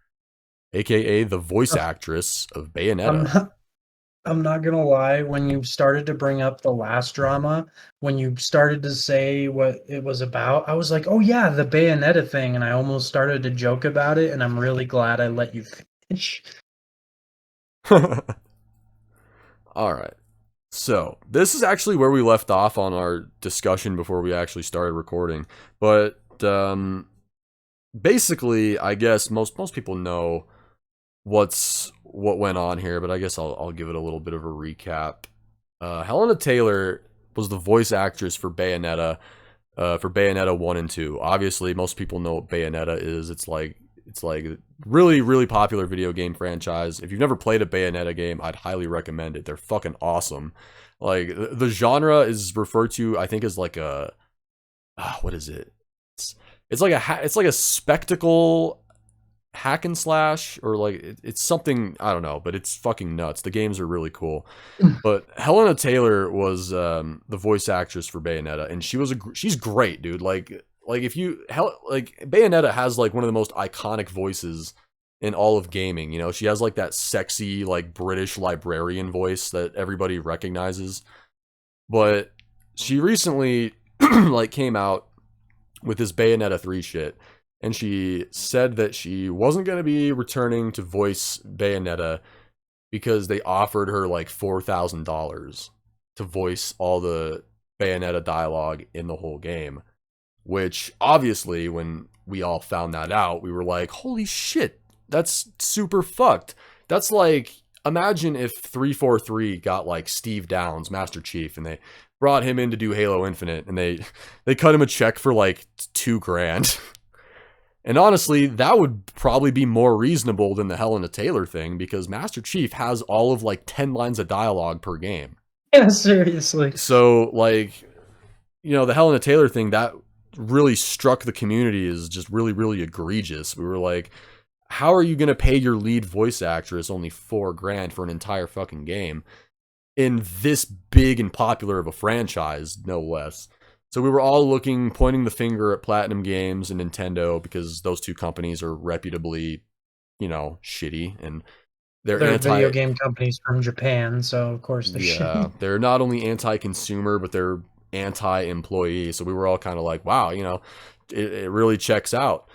aka the voice actress of Bayonetta. I'm not gonna lie, when you started to bring up the last drama, when you started to say what it was about, I was like, "Oh yeah, the Bayonetta thing," and I almost started to joke about it, and I'm really glad I let you finish. All right. So, this is actually where we left off on our discussion before we actually started recording. But basically, I guess most people know what went on here, but I guess I'll give it a little bit of a recap. Helena Taylor was the voice actress for Bayonetta 1 and 2. Obviously, most people know what Bayonetta is. It's like really popular video game franchise. If you've never played a Bayonetta game, I'd highly recommend it. They're fucking awesome. Like the genre is referred to, I think, as like a what is it? It's like it's like a spectacle hack and slash, or like it's something, I don't know, but it's fucking nuts. The games are really cool. But Helena Taylor was the voice actress for Bayonetta, and she's great, dude. Like if you like Bayonetta has like one of the most iconic voices in all of gaming. You know, she has like that sexy like British librarian voice that everybody recognizes. But she recently like came out with this Bayonetta 3 shit, and she said that she wasn't going to be returning to voice Bayonetta because they offered her like $4,000 to voice all the Bayonetta dialogue in the whole game. Which obviously, when we all found that out, we were like, holy shit, that's super fucked. That's like, imagine if 343 got like Steve Downs, Master Chief, and they brought him in to do Halo Infinite, and they cut him a check for like $2,000. And honestly, that would probably be more reasonable than the Helena Taylor thing, because Master Chief has all of like 10 lines of dialogue per game. Yeah, seriously. So, like, you know, the Helena Taylor thing, that really struck the community as just really egregious. We were like, how are you going to pay your lead voice actress only $4,000 for an entire fucking game in this big and popular of a franchise, no less? So we were all pointing the finger at Platinum Games and Nintendo, because those two companies are reputably, you know, shitty, and they're Video game companies from Japan, so of course they're yeah, shitty. they're not only anti-consumer, but they're anti-employee. So we were all kind of like, wow, you know, it really checks out.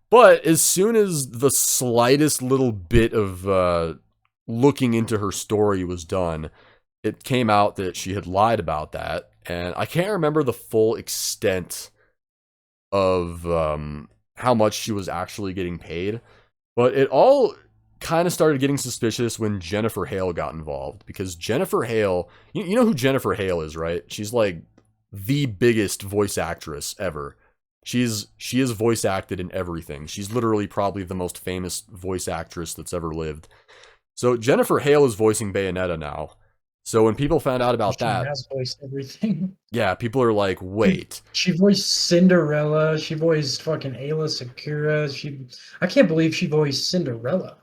But as soon as the slightest little bit of looking into her story was done, it came out that she had lied about that. And I can't remember the full extent of how much she was actually getting paid, but it all kind of started getting suspicious when Jennifer Hale got involved. Because Jennifer Hale, you know who Jennifer Hale is, right? She's like the biggest voice actress ever. She has voice acted in everything. She's literally probably the most famous voice actress that's ever lived. So Jennifer Hale is voicing Bayonetta now. So when people found out about She that, has voiced everything. yeah, people are like, wait. She voiced Cinderella. She voiced fucking Ayla Sakura. I can't believe she voiced Cinderella.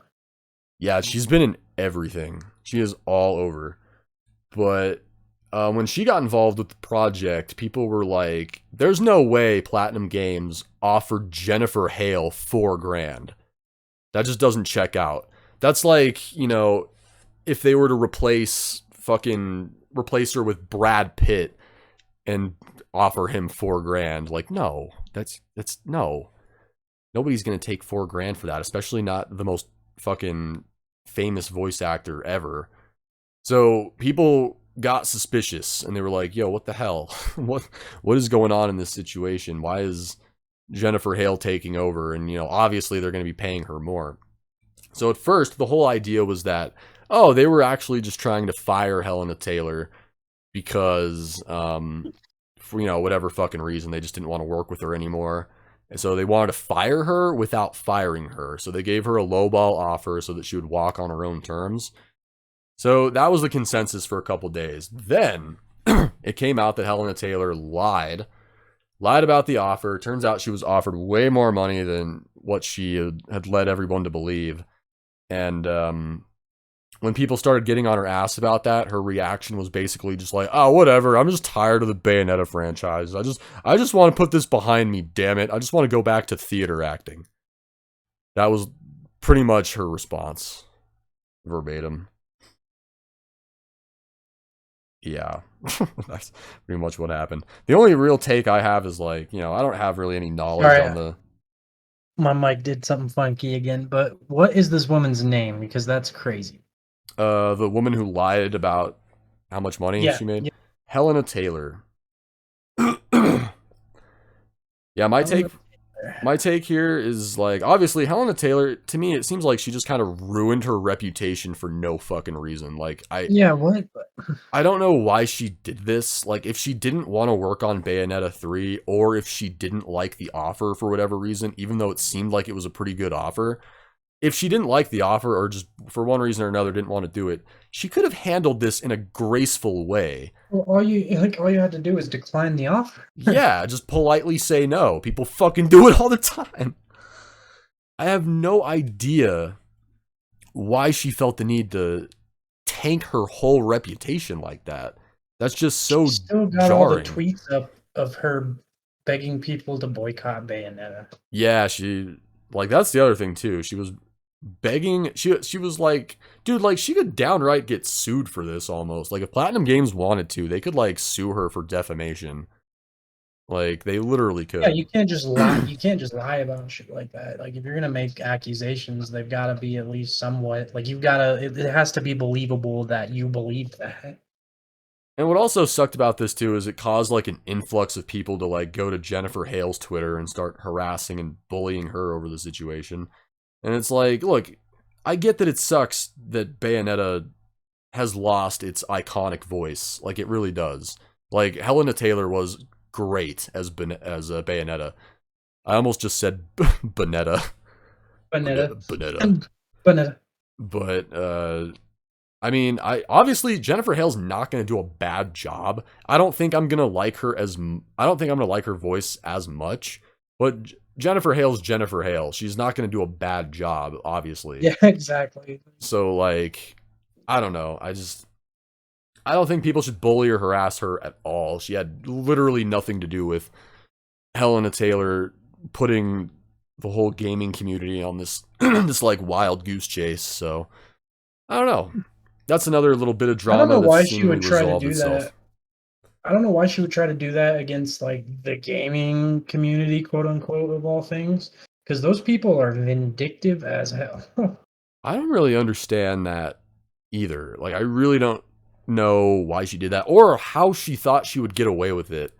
Yeah, she's been in everything. She is all over. But when she got involved with the project, people were like, there's no way Platinum Games offered Jennifer Hale $4,000. That just doesn't check out. That's like, you know, if they were to replace her with Brad Pitt and offer him $4,000. Like, no. That's no. Nobody's gonna take $4,000 for that, especially not the most fucking famous voice actor ever. So people got suspicious, and they were like, yo, what the hell? what is going on in this situation? Why is Jennifer Hale taking over? And, you know, obviously they're going to be paying her more. So at first, the whole idea was that, oh, they were actually just trying to fire Helena Taylor because, for, you know, whatever fucking reason, they just didn't want to work with her anymore. And so they wanted to fire her without firing her. So they gave her a lowball offer so that she would walk on her own terms. So that was the consensus for a couple days. Then it came out that Helena Taylor lied about the offer. Turns out she was offered way more money than what she had led everyone to believe. And when people started getting on her ass about that, her reaction was basically just like, oh, whatever. I'm just tired of the Bayonetta franchise. I just want to put this behind me, damn it. I just want to go back to theater acting. That was pretty much her response, verbatim. Yeah, that's pretty much what happened. The only real take I have is like, I don't have really any knowledge on Sorry, the my mic did something funky again. But what is this woman's name? Because that's crazy. the woman who lied about how much money Yeah, she made. yeah. Helena Taylor. Yeah, Helena my take here is like, obviously Helena Taylor, to me it seems like she just kind of ruined her reputation for no fucking reason. Like Yeah, what? I don't know why she did this. Like, if she didn't want to work on Bayonetta 3, or if she didn't like the offer for whatever reason, even though it seemed like it was a pretty good offer, if she didn't like the offer, or just for one reason or another didn't want to do it, she could have handled this in a graceful way. Well, all you had to do is decline the offer. Yeah, just politely say no. People fucking do it all the time. I have no idea why she felt the need to tank her whole reputation like that. That's just so She still got all the jarring. tweets up of her begging people to boycott Bayonetta. Yeah, that's the other thing too. She was begging she was like, dude, like she could downright get sued for this almost. Like if Platinum Games wanted to, they could like sue her for defamation. Like they literally Yeah, could. you can't just lie. You can't just lie about shit like that. Like if you're gonna make accusations, they've got to be at least somewhat like you've got to. It has to be believable that you believe that. And what also sucked about this too is it caused like an influx of people to like go to Jennifer Hale's Twitter and start harassing and bullying her over the situation. And it's like, look, I get that it sucks that Bayonetta has lost its iconic voice. Like it really does. Like Helena Taylor was great as Bayonetta. I almost just said Bonetta. Banetta, Bonetta. Banetta. But I mean, I obviously Jennifer Hale's not going to do a bad job. I don't think I'm going to like her I don't think I'm going to like her voice as much. But Jennifer Hale's Jennifer Hale. She's not going to do a bad job, obviously. Yeah, exactly. So like, I don't know. I don't think people should bully or harass her at all. She had literally nothing to do with Helena Taylor putting the whole gaming community on this this like wild goose chase. So I don't know. That's another little bit of I don't drama know that's why she seemingly would try to resolved do itself. that. I don't know why she would try to do that against like the gaming community, quote unquote, of all things, because those people are vindictive as hell. I don't really understand that either. Like I really don't know why she did that or how she thought she would get away with it.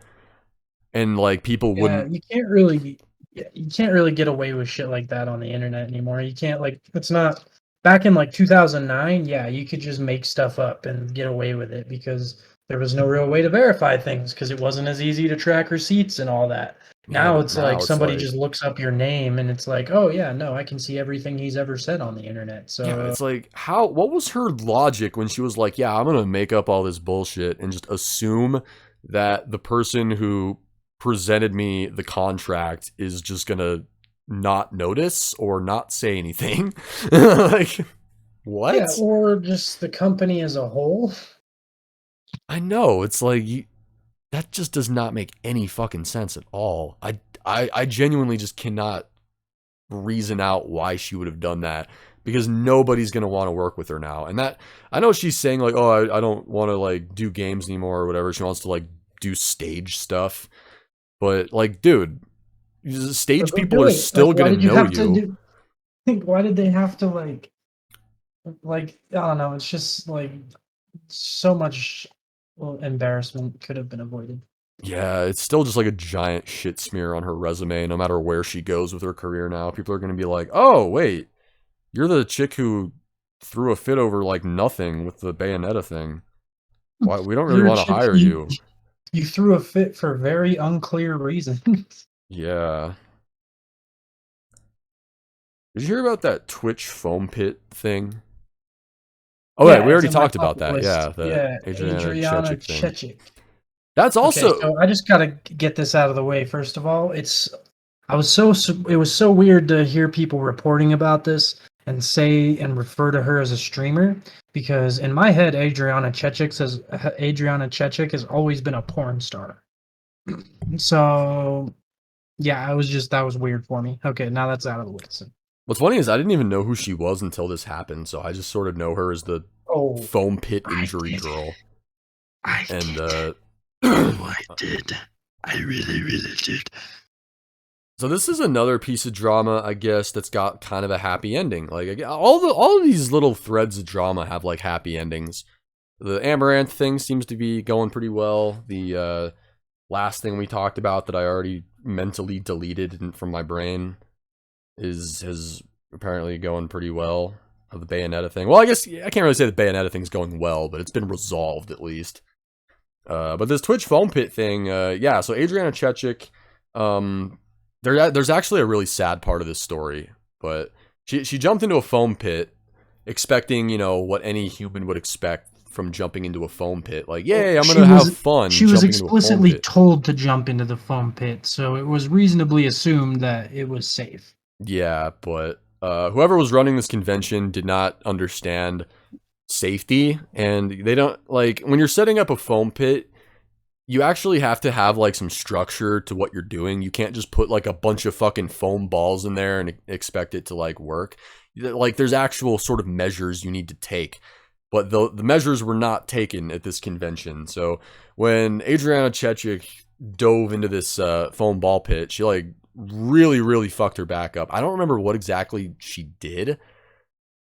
And like people Yeah, wouldn't. you can't really get away with shit like that on the internet anymore. You can't like it's not back in like 2009, yeah, you could just make stuff up and get away with it because there was no real way to verify things because it wasn't as easy to track receipts and all that. Yeah, Now but it's like now it's somebody like, just looks up your name and it's like, "Oh yeah, no, I can see everything he's ever said on the internet." yeah, So it's like what was her logic when she was like, yeah, I'm going to make up all this bullshit and just assume that the person who presented me the contract is just going to not notice or not say anything. Like yeah, what? or just the company as a whole. I know, it's like that just does not make any fucking sense at all. I genuinely just cannot reason out why she would have done that because nobody's going to want to work with her now. And that I know she's saying like, "Oh, I don't want to like do games anymore or whatever." She wants to like do stage stuff. But like, dude, So stage go people do are it. Like, still why going to did you know have to you. do? Why did they have to like I don't know. It's just like so much embarrassment could have been avoided. Yeah, it's still just like a giant shit smear on her resume no matter where she goes with her career now. People are going to be like, "Oh, wait, you're the chick who threw a fit over like nothing with the Bayonetta thing. Why we don't really You're a want to chick. hire you." You threw a fit for very unclear reasons. Yeah. Did you hear about that Twitch foam pit thing? Oh, yeah, Yeah, we it's already in my talked about bucket that. list. Yeah, the Yeah, Adriana Adriana Chechik thing. Chechik. That's Okay, also so I just gotta get this out of the way. First of all, it was so weird to hear people reporting about this and say and refer to her as a streamer because in my head, Adriana Chechik has always been a porn star. So yeah, that was weird for me. Okay, now that's out of the way. So, what's funny is I didn't even know who she was until this happened, so I just sort of know her as the oh, foam pit I injury did. girl. I And did. I did. I really, really did. so this is another piece of drama, I guess, that's got kind of a happy ending. Like all of these little threads of drama have like happy endings. The Amaranth thing seems to be going pretty well. The last thing we talked about that I already mentally deleted from my brain is apparently going pretty well. Of the Bayonetta thing. Well, I guess I can't really say the Bayonetta thing's going well, but it's been resolved at least. But this Twitch foam pit thing, yeah. So Adriana Chechik, there's actually a really sad part of this story, but she jumped into a foam pit, expecting what any human would expect from jumping into a foam pit. Like, yay, I'm gonna have fun. She was jumping into a foam explicitly pit. told to jump into the foam pit, so it was reasonably assumed that it was safe. Yeah, but whoever was running this convention did not understand safety, and they don't like when you're setting up a foam pit. You actually have to have like some structure to what you're doing. You can't just put like a bunch of fucking foam balls in there and expect it to like work. Like there's actual sort of measures you need to take. But the measures were not taken at this convention. So when Adriana Chechik dove into this foam ball pit, she like really, really fucked her back up. I don't remember what exactly she did,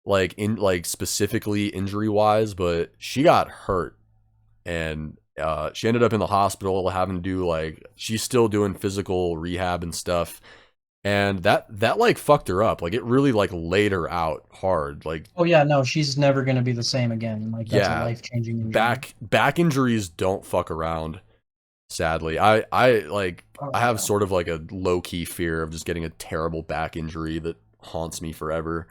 like in like specifically injury wise, but she got hurt, and she ended up in the hospital having to do like she's still doing physical rehab and stuff, and that like fucked her up. Like it really like laid her out hard. Like Oh yeah, no, she's never gonna be the same again. Like that's a yeah, life-changing injury. back injuries don't fuck around. Sadly, I have Yeah. sort of like a low key fear of just getting a terrible back injury that haunts me forever,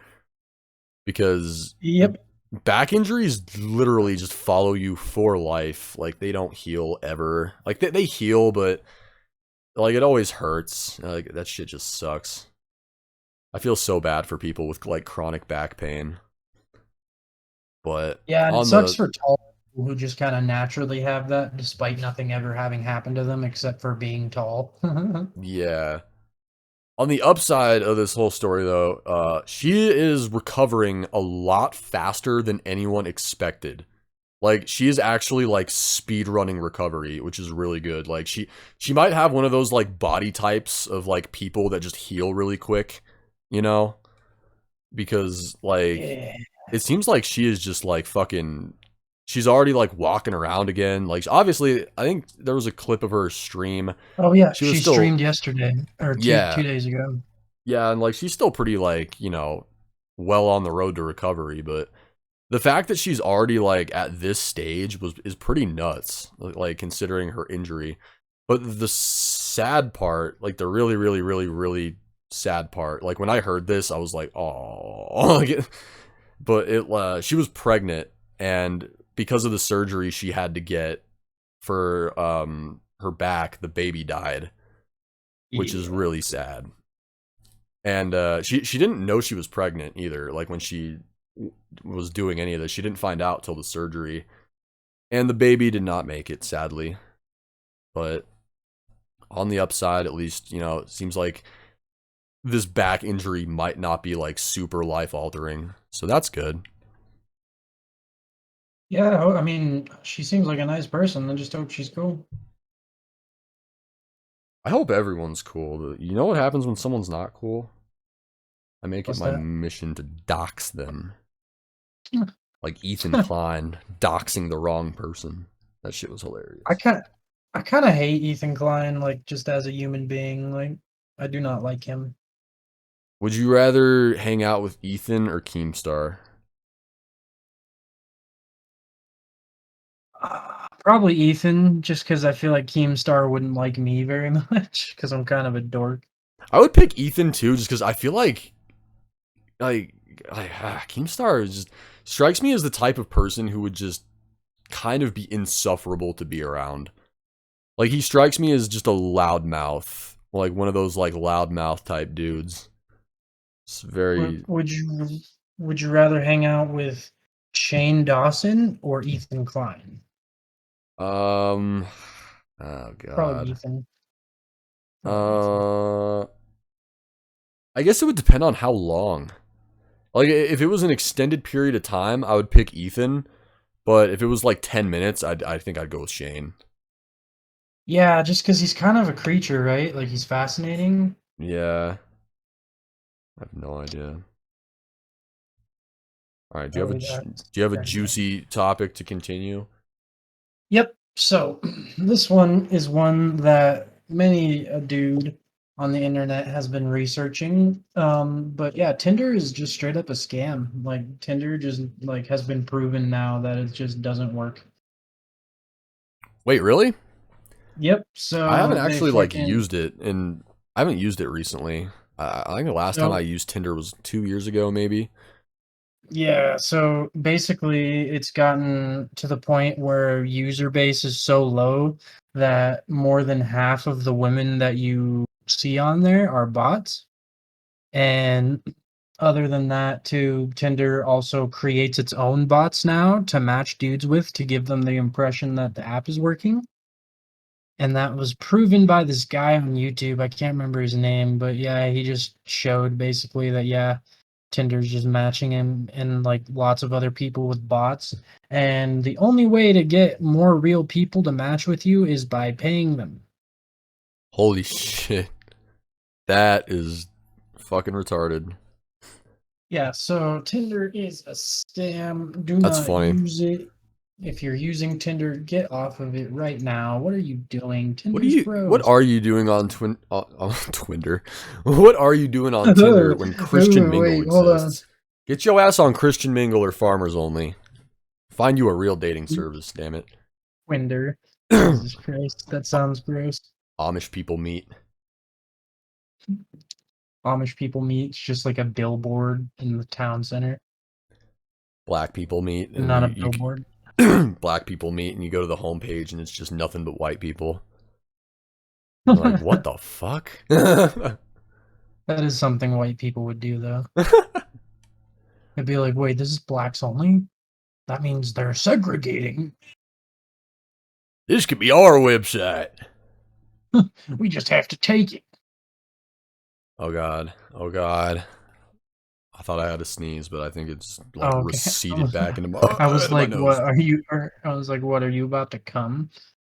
because Yep. back injuries literally just follow you for life. Like they don't heal ever. Like they heal, but like it always hurts. Like that shit just sucks. I feel so bad for people with like chronic back pain. But Yeah, and it on sucks the for tall people who just kind of naturally have that, despite nothing ever having happened to them except for being tall. yeah, on the upside of this whole story though, she is recovering a lot faster than anyone expected. Like she is actually like speed running recovery, which is really good. Like she might have one of those like body types of like people that just heal really quick, you know? Because like Yeah. it seems like she is just like fucking she's already like walking around again. Like obviously I think there was a clip of her stream. Oh yeah, She was she still streamed yesterday or two yeah. days ago. Yeah, and like she's still pretty like, well on the road to recovery, but the fact that she's already like at this stage is pretty nuts, like considering her injury. But the sad part, like the really, really, really, really sad part, like when I heard this, I was like, oh, but she was pregnant, and because of the surgery she had to get for her back, the baby died, which is Yeah. really sad. And she didn't know she was pregnant either. Like when she was doing any of this, she didn't find out till the surgery, and the baby did not make it, sadly. But on the upside, at least it seems like this back injury might not be like super life altering, so that's good. Yeah, I mean, she seems like a nice person. I just hope she's cool. I hope everyone's cool. But you know what happens when someone's not cool? I make it What's my that? mission to dox them. Like Ethan Klein doxing the wrong person. That shit was hilarious. I kind of hate Ethan Klein, like just as a human being. Like, I do not like him. Would you rather hang out with Ethan or Keemstar? Probably Ethan, just because I feel like Keemstar wouldn't like me very much, because I'm kind of a dork. I would pick Ethan too, just because I feel like Keemstar just strikes me as the type of person who would just kind of be insufferable to be around. Like he strikes me as just a loudmouth, like one of those like loudmouth type dudes. It's very Would you rather hang out with Shane Dawson or Ethan Klein? oh Probably god. Ethan. Probably Ethan. Uh, I guess it would depend on how long. Like if it was an extended period of time, I would pick Ethan. But if it was like 10 minutes, I think I'd go with Shane. Yeah, just because he's kind of a creature, right? Like he's fascinating. Yeah, I have no idea. All right, Oh, do that's you have a very nice. juicy topic to continue? Yep. So this one is one that many a dude on the internet has been researching. But yeah, Tinder is just straight up a scam. Like Tinder just like has been proven now that it just doesn't work. Wait, really? Yep. I haven't So they actually like fucking used it, and I haven't used it recently. I think the last time I so used Tinder was 2 years ago, maybe. yeah, so basically it's gotten to the point where user base is so low that more than half of the women that you see on there are bots. And other than that, too, Tinder also creates its own bots now to match dudes with to give them the impression that the app is working. And that was proven by this guy on YouTube. I can't remember his name, but yeah, he just showed basically that yeah, Tinder's just matching him and like lots of other people with bots. And the only way to get more real people to match with you is by paying them. Holy shit, that is fucking retarded. Yeah, so Tinder is a scam. Do That's not funny. use it. If you're using Tinder, get off of it right now. What are you doing? What are Tinder's you what gross. are you doing on on Twinder? What are you doing on Tinder when Christian Mingle Wait, hold on. exists? Get your ass on Christian Mingle or Farmers Only. Find you a real dating service, damn it. Tinder. Jesus Christ, that sounds gross. Amish people meet. Amish people meet. It's just like a billboard in the town center, Black people meet, and not a billboard. black people meet, and you go to the homepage, and it's just nothing but white people. You're like, That what the fuck? What is something white people would do, though. It'd be like, wait, this is blacks only? That means they're segregating. This could be our website. We just have to take it. Oh god. Oh god. I thought I had a sneeze, but I think it's like Oh, okay. receded back into I was my like, what nose. are you? I was like, what are you about to come?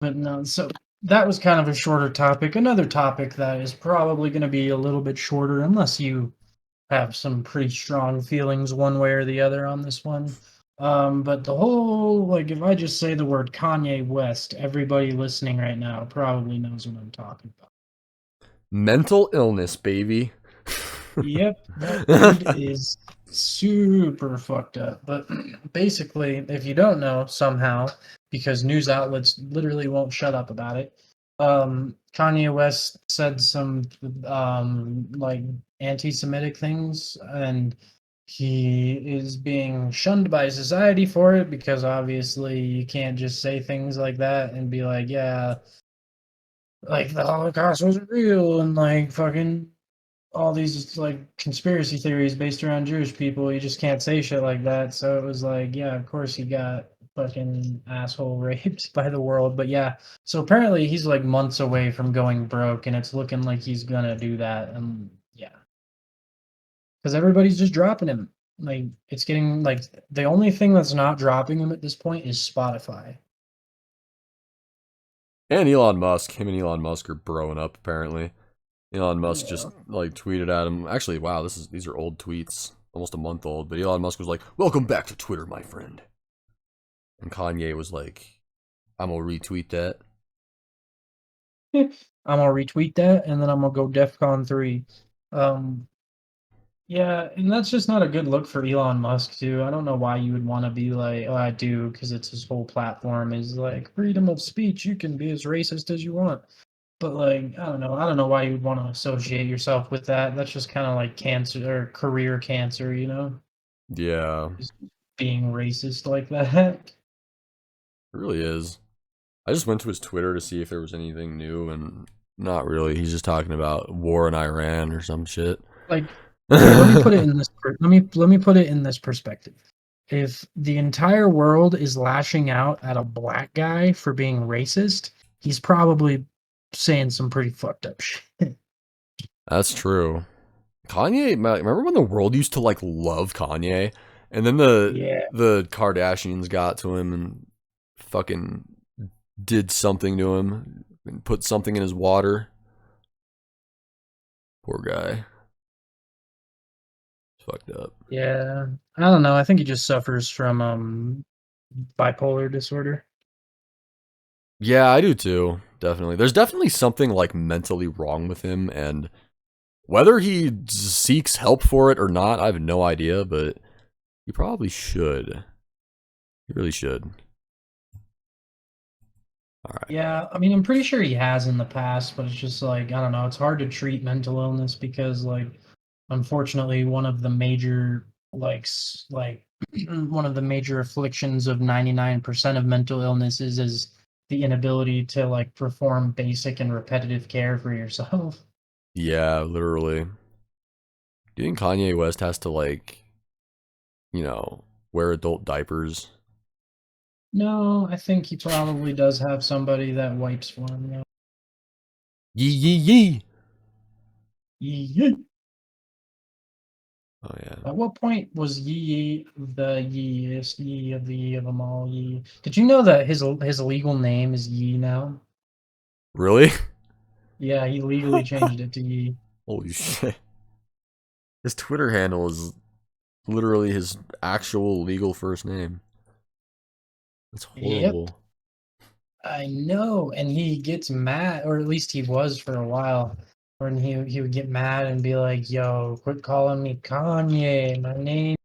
But no, so that was kind of a shorter topic. Another topic that is probably going to be a little bit shorter, unless you have some pretty strong feelings one way or the other on this one. But the whole, like, if I just say the word Kanye West, everybody listening right now probably knows what I'm talking about. Mental illness, baby. Yep, that dude is super fucked up. But basically, if you don't know somehow, because news outlets literally won't shut up about it, Kanye West said some like anti-Semitic things, and he is being shunned by society for it because obviously you can't just say things like that and be like, yeah, like the Holocaust wasn't real and like fucking all these like conspiracy theories based around Jewish people. You just can't say shit like that. So it was like, yeah, of course he got fucking asshole raped by the world. But yeah, so apparently he's like months away from going broke, and it's looking like he's gonna do that. And yeah, because everybody's just dropping him. Like it's getting like the only thing that's not dropping him at this point is Spotify. And Elon Musk. Him and Elon Musk are broing up apparently. Elon Musk Yeah. just like tweeted at him. Actually, wow, these are old tweets, almost a month old. But Elon Musk was like, "Welcome back to Twitter, my friend." And Kanye was like, "I'm gonna retweet that." I'm gonna retweet that, and then I'm gonna go DEFCON 3. Um, Yeah, and that's just not a good look for Elon Musk too. I don't know why you would want to be like, oh, I do, because it's his whole platform is like freedom of speech. You can be as racist as you want. But like, I don't know. I don't know why you would want to associate yourself with that. That's just kind of like cancer or career cancer, you know? Yeah, Just being racist like that. it really is. I just went to his Twitter to see if there was anything new, and not really. He's just talking about war in Iran or some shit. Like, okay, let me put it in this let me put it in this perspective. If the entire world is lashing out at a black guy for being racist, he's probably saying some pretty fucked up shit. That's true. Kanye, remember when the world used to like love Kanye? And then Yeah. the Kardashians got to him and fucking did something to him and put something in his water. Poor guy. Fucked up. Yeah. I don't know. I think he just suffers from bipolar disorder. Yeah, I do too. Definitely. There's definitely something like mentally wrong with him, and whether he seeks help for it or not, I have no idea, but he probably should. He really should. All right. Yeah, I mean, I'm pretty sure he has in the past, but it's just like, I don't know, it's hard to treat mental illness because, like, unfortunately, one of the major, one of the major afflictions of 99% of mental illness is the inability to, like, perform basic and repetitive care for yourself. Yeah, literally. Do you think Kanye West has to, like, wear adult diapers? No, I think he probably does have somebody that wipes for him. Yeah. Yee yee yee. Yee. Oh yeah. At what point was Yi the Yiest Yi of the Yi of them all? Yi. Did you know that his legal name is Yi now? Really? Yeah, he legally changed it to Yi. Holy shit. His Twitter handle is literally his actual legal first name. That's Yep, horrible. I know, and he gets mad, or at least he was for a while. When he would get mad and be like, "Yo, quit calling me Kanye. My name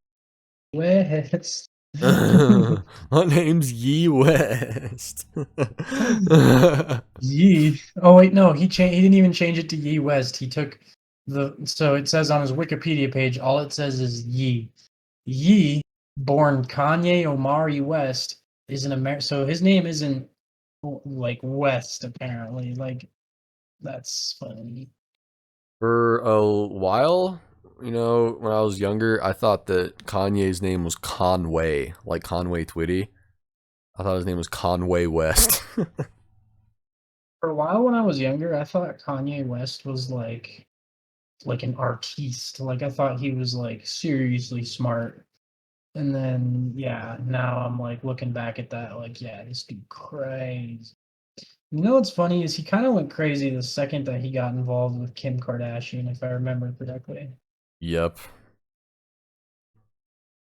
is West." My name's Yee West. Yee. Oh wait, no, he changed. He didn't even change it to Yee West. He took so it says on his Wikipedia page, all it says is Yee. Yee, born Kanye Omari West, is an Amer. So his name isn't like West apparently. Like that's funny. For a while, when I was younger, I thought that Kanye's name was Conway, like Conway Twitty. I thought his name was Conway West. For a while when I was younger, I thought Kanye West was like an artiste. Like I thought he was like seriously smart. And then yeah, now I'm like looking back at that, like, yeah, this dude crazy. You know what's funny is he kind of went crazy the second that he got involved with Kim Kardashian, if I remember correctly. Yep,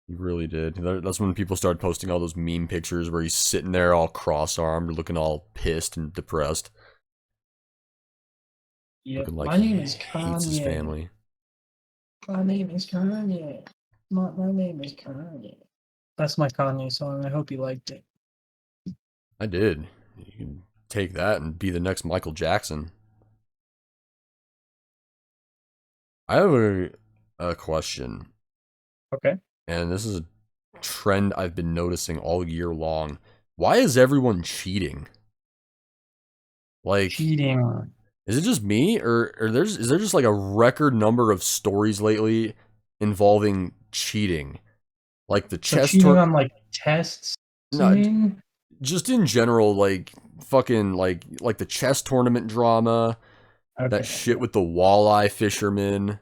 he really did. That's when people started posting all those meme pictures where he's sitting there all cross-armed, looking all pissed and depressed, Yep. looking like My he name is hates his Kanye. family. My name is Kanye. My name is Kanye. That's my Kanye song. I hope you liked it. I did. You can take that and be the next Michael Jackson. I have a question, Okay. and this is a trend I've been noticing all year long. Why is everyone cheating? Like, Cheating. is it just me, or is there just like a record number of stories lately involving cheating? Like the So chess cheating tour, on like tests, you no, mean? just in general, like fucking like the chess tournament drama, that Okay. shit with the walleye fishermen.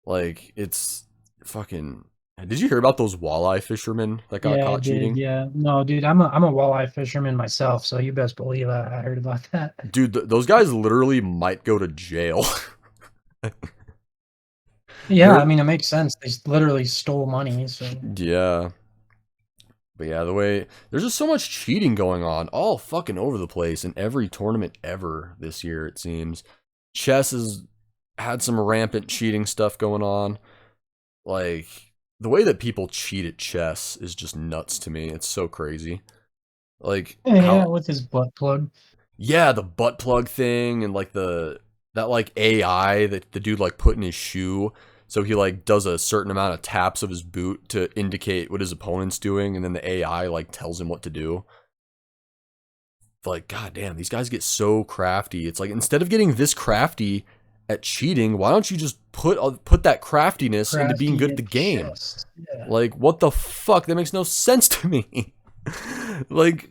Like it's fucking. Did you hear about those walleye fishermen that got Yeah, I caught did. cheating? Yeah. No, dude, I'm a walleye fisherman myself, so you best believe I heard about that. Dude, those guys literally might go to jail. Yeah, I They're mean it makes sense. They literally stole money, so yeah. But yeah, the way there's just so much cheating going on all fucking over the place in every tournament ever this year, it seems. Chess has had some rampant cheating stuff going on. Like the way that people cheat at chess is just nuts to me. It's so crazy. Like yeah, how with his butt plug. yeah, the butt plug thing and like that like AI that the dude like put in his shoe. So he like does a certain amount of taps of his boot to indicate what his opponent's doing, and then the AI like tells him what to do. Like, god damn, these guys get so crafty. It's like instead of getting this crafty at cheating, why don't you just put that craftiness into being Crafty good at at the game? chess. Yeah. Like, what the fuck? That makes no sense to me. Like,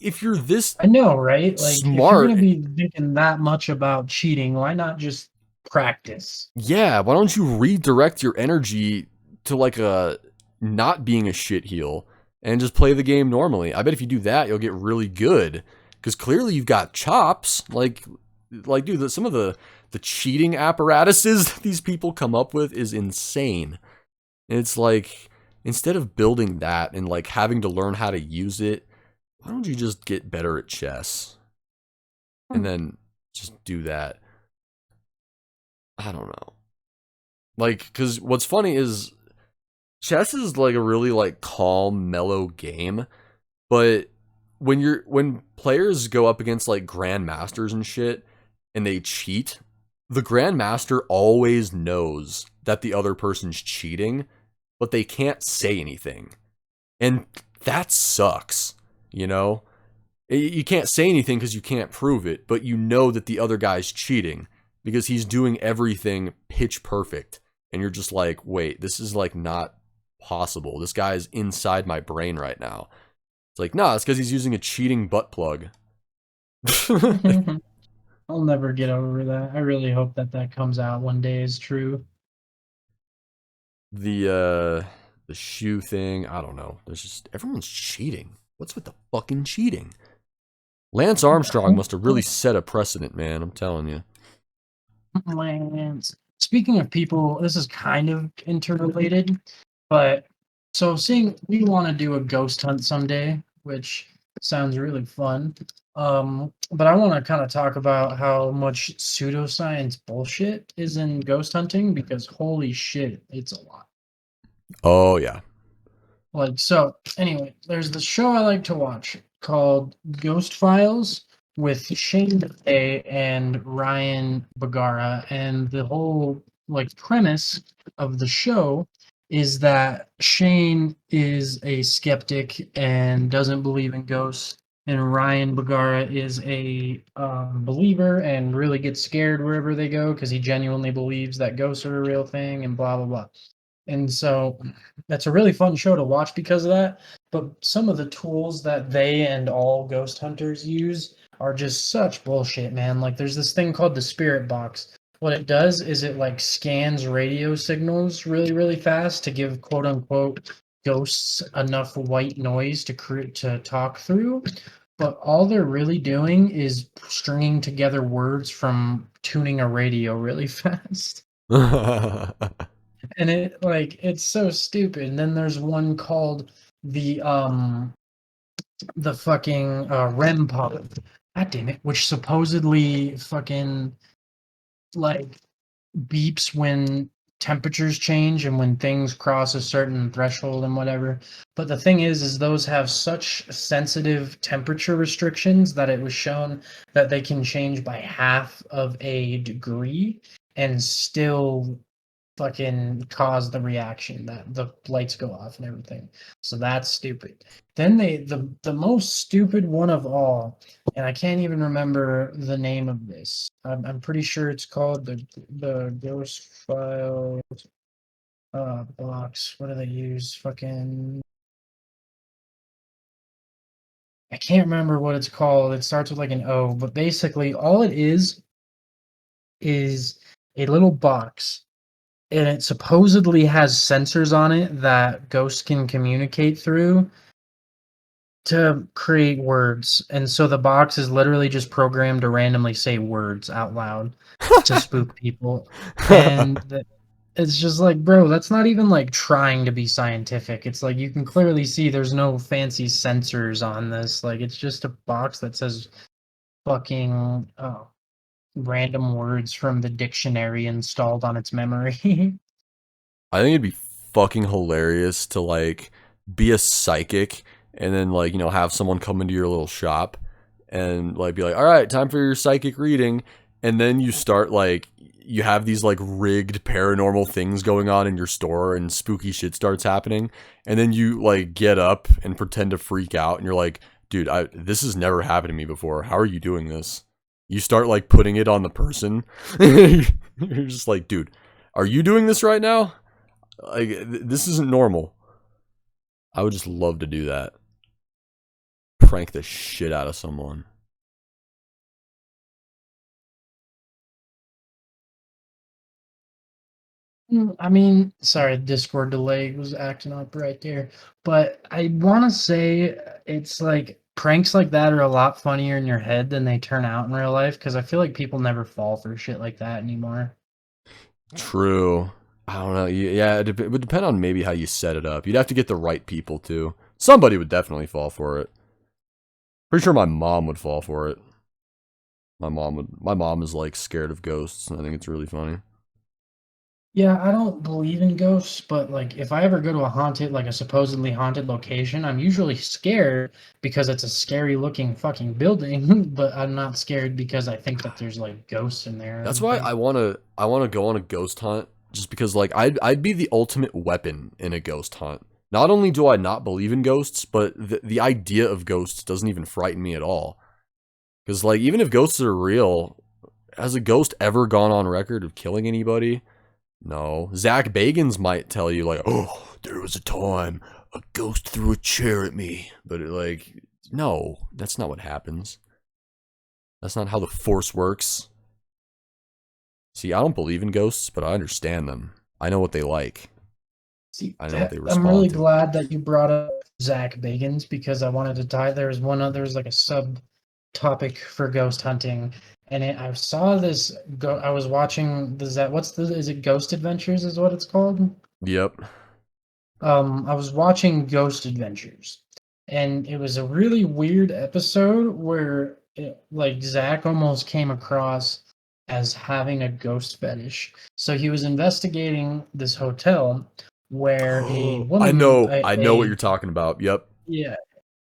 if you're this I know, right? Like if you're gonna smart, be thinking that much about cheating, why not just practice? yeah, why don't you redirect your energy to like a not being a shit heel and just play the game normally. I bet if you do that, you'll get really good because clearly you've got chops. Like, dude, some of the cheating apparatuses that these people come up with is insane. And it's like, instead of building that and like having to learn how to use it, why don't you just get better at chess and then just do that? I don't know. Like, because what's funny is chess is like a really like calm, mellow game, but when players go up against like grandmasters and shit and they cheat, the grandmaster always knows that the other person's cheating, but they can't say anything. And that sucks, you know? You can't say anything because you can't prove it, but you know that the other guy's cheating because he's doing everything pitch perfect. And you're just like, wait, this is like not possible. This guy's inside my brain right now. It's like, nah, it's because he's using a cheating butt plug. I'll never get over that. I really hope that that comes out one day is true. The shoe thing, I don't know. There's just everyone's cheating. What's with the fucking cheating? Lance Armstrong must have really set a precedent, man. I'm telling you. Lance. Speaking of people, this is kind of interrelated, but so seeing we want to do a ghost hunt someday, which sounds really fun. But I want to kind of talk about how much pseudoscience bullshit is in ghost hunting because holy shit, it's a lot. Oh yeah. Like, so anyway, there's this show I like to watch called Ghost Files with Shane Day and Ryan Bagara. And the whole like premise of the show is that Shane is a skeptic and doesn't believe in ghosts. And Ryan Bagara is a believer and really gets scared wherever they go because he genuinely believes that ghosts are a real thing and blah, blah, blah. And so that's a really fun show to watch because of that. But some of the tools that they and all ghost hunters use are just such bullshit, man. Like there's this thing called the spirit box. What it does is it like scans radio signals really, really fast to give quote unquote ghosts enough white noise to create to talk through. But all they're really doing is stringing together words from tuning a radio really fast. And it like it's so stupid. And then there's one called the fucking REM pod. God damn it, which supposedly fucking like beeps when temperatures change and when things cross a certain threshold and whatever. But the thing is those have such sensitive temperature restrictions that it was shown that they can change by half of a degree and still fucking cause the reaction that the lights go off and everything. So that's stupid. Then the most stupid one of all, and I can't even remember the name of this. I'm pretty sure it's called the Ghost File box. What do they use? Fucking I can't remember what it's called. It starts with like an O, but basically all it is a little box and it supposedly has sensors on it that ghosts can communicate through to create words. And so the box is literally just programmed to randomly say words out loud to spook people. And it's just like, bro, that's not even like trying to be scientific. It's like you can clearly see there's no fancy sensors on this. Like it's just a box that says fucking random words from the dictionary installed on its memory. I think it'd be fucking hilarious to like be a psychic and then like, you know, have someone come into your little shop and like be like, all right, time for your psychic reading. And then you start like, you have these like rigged paranormal things going on in your store and spooky shit starts happening. And then you like get up and pretend to freak out and you're like, dude, this has never happened to me before. How are you doing this? You start like putting it on the person. You're just like, dude, are you doing this right now? Like, this isn't normal. I would just love to do that. Prank the shit out of someone. I mean, sorry, Discord delay was acting up right there. But I want to say it's like pranks like that are a lot funnier in your head than they turn out in real life because I feel like people never fall for shit like that anymore. True. I don't know. Yeah, it would depend on maybe how you set it up. You'd have to get the right people too. Somebody would definitely fall for it. Pretty sure my mom would fall for it. My mom would. My mom is like scared of ghosts, and I think it's really funny. Yeah, I don't believe in ghosts, but like if I ever go to a haunted, like a supposedly haunted location, I'm usually scared because it's a scary looking fucking building, but I'm not scared because I think that there's like ghosts in there or That's why anything. I wanna go on a ghost hunt just because like I'd be the ultimate weapon in a ghost hunt. Not only do I not believe in ghosts, but the idea of ghosts doesn't even frighten me at all. Because like even if ghosts are real, has a ghost ever gone on record of killing anybody? No. Zach Bagans might tell you like, oh, there was a time a ghost threw a chair at me, but like, no, that's not what happens. That's not how the force works. See, I don't believe in ghosts, but I understand them. I know what they like. See, I know what they I'm really respond to. glad that you brought up Zach Bagans because I wanted to tie. There was one other, there was like a sub topic for ghost hunting, and I saw this. I was watching the what's the is it Ghost Adventures is what it's called. Yep. I was watching Ghost Adventures, and it was a really weird episode where like Zach almost came across as having a ghost fetish. So he was investigating this hotel where a woman, I know what you're talking about. Yep. yeah,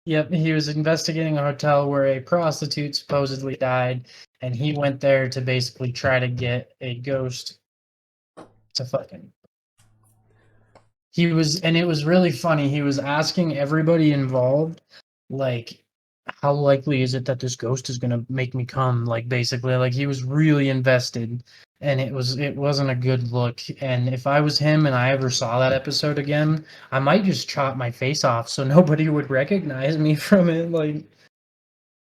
yep, he was investigating a hotel where a prostitute supposedly died, and he went there to basically try to get a ghost to fucking and it was really funny. He was asking everybody involved, like, how likely is it that this ghost is gonna make me come? Like, basically, like he was really invested, and it wasn't a good look. And if I was him and I ever saw that episode again, I might just chop my face off so nobody would recognize me from it. Like, it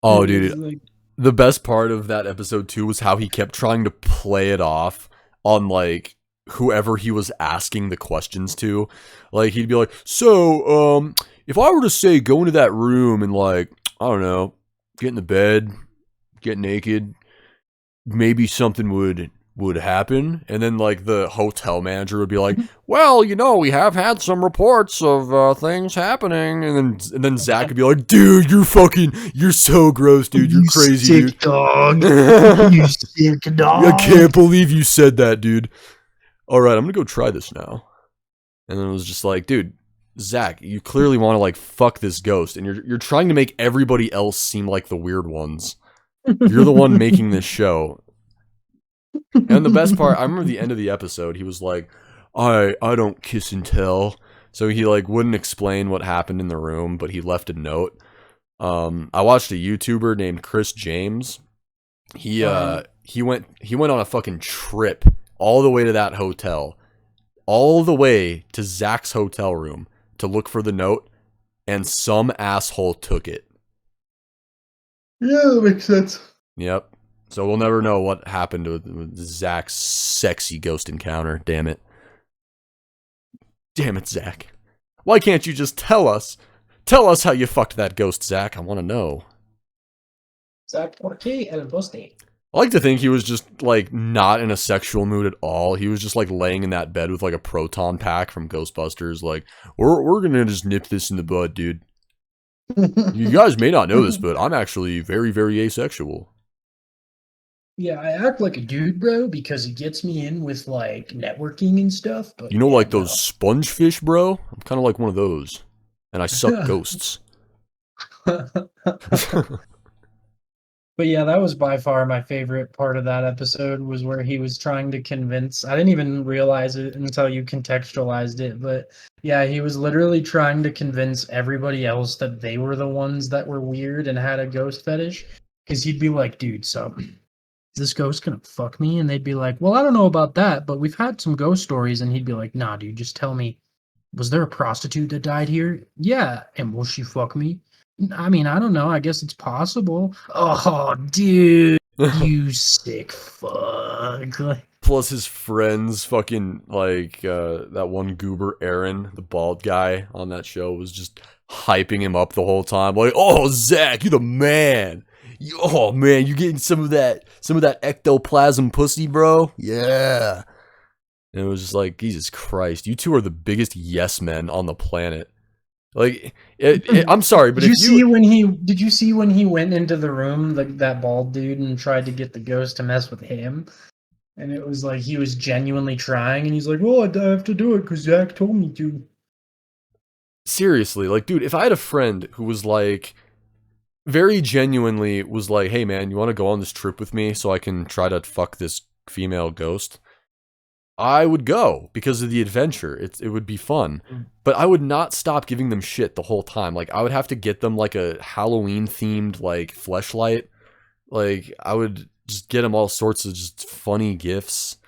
Oh, dude, was like, the best part of that episode too was how he kept trying to play it off on like whoever he was asking the questions to. Like he'd be like, "So, if I were to say go into that room and like, I don't know, get in the bed, get naked, maybe something would happen." And then like the hotel manager would be like, "Well, you know, we have had some reports of things happening." And then Zach would be like, "Dude, you're so gross, dude. You're you crazy, sick dude." dog, you I sick dog. can't believe you said that, dude. All right, I'm gonna go try this now. And then it was just like, dude, Zach, you clearly want to like fuck this ghost, and you're trying to make everybody else seem like the weird ones. You're the one making this show. And the best part, I remember the end of the episode, he was like, I don't kiss and tell. So he like wouldn't explain what happened in the room, but he left a note. I watched a YouTuber named Chris James. He went on a fucking trip all the way to that hotel, all the way to Zach's hotel room to look for the note, and some asshole took it. Yeah, that makes sense. Yep. So we'll never know what happened with Zach's sexy ghost encounter. Damn it. Damn it, Zach. Why can't you just tell us? Tell us how you fucked that ghost, Zach. I want to know. Zach, ¿por qué el poste? I like to think he was just, like, not in a sexual mood at all. He was just, like, laying in that bed with, like, a proton pack from Ghostbusters. Like, we're gonna just nip this in the bud, dude. You guys may not know this, but I'm actually very, very asexual. Yeah, I act like a dude, bro, because it gets me in with like networking and stuff. But You know, yeah, like those sponge fish, bro? I'm kind of like one of those. And I suck no. ghosts. But yeah, that was by far my favorite part of that episode was where he was trying to convince. I didn't even realize it until you contextualized it, but yeah, he was literally trying to convince everybody else that they were the ones that were weird and had a ghost fetish. Because he'd be like, dude, so is this ghost gonna fuck me? And they'd be like, well, I don't know about that, but we've had some ghost stories. And he'd be like, nah, dude, just tell me, was there a prostitute that died here? Yeah. And will she fuck me? I mean, I don't know. I guess it's possible. Oh, dude, you sick fuck. Plus his friends fucking like that one goober Aaron, the bald guy on that show, was just hyping him up the whole time. Like, oh Zach, you're the man. Oh man, you getting some of that ectoplasm pussy, bro? Yeah. And it was just like, Jesus Christ, you two are the biggest yes men on the planet. Like, I'm sorry, but Did you if see when he went into the room, like that bald dude, and tried to get the ghost to mess with him? And it was like he was genuinely trying, and he's like, "Well, I have to do it because Zach told me to." seriously, like, dude, if I had a friend who was like, very genuinely was like, hey man, you want to go on this trip with me so I can try to fuck this female ghost? I would go because of the adventure. It would be fun. But I would not stop giving them shit the whole time. Like, I would have to get them like a Halloween themed like fleshlight. Like, I would just get them all sorts of just funny gifts.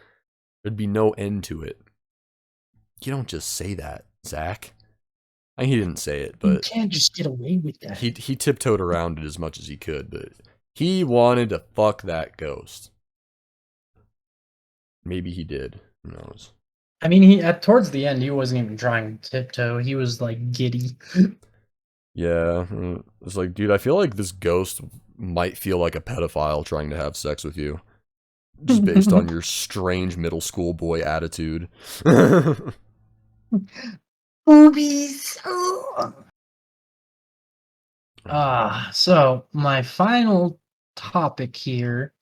There'd be no end to it. You don't just say that, Zach. I mean, he didn't say it, You but can't just get away with that. he tiptoed around it as much as he could. But he wanted to fuck that ghost. Maybe he did. Who knows? I mean, he towards the end, he wasn't even trying to tiptoe. He was like giddy. Yeah, it's like, dude, I feel like this ghost might feel like a pedophile trying to have sex with you, just based on your strange middle school boy attitude. Boobies. So my final topic here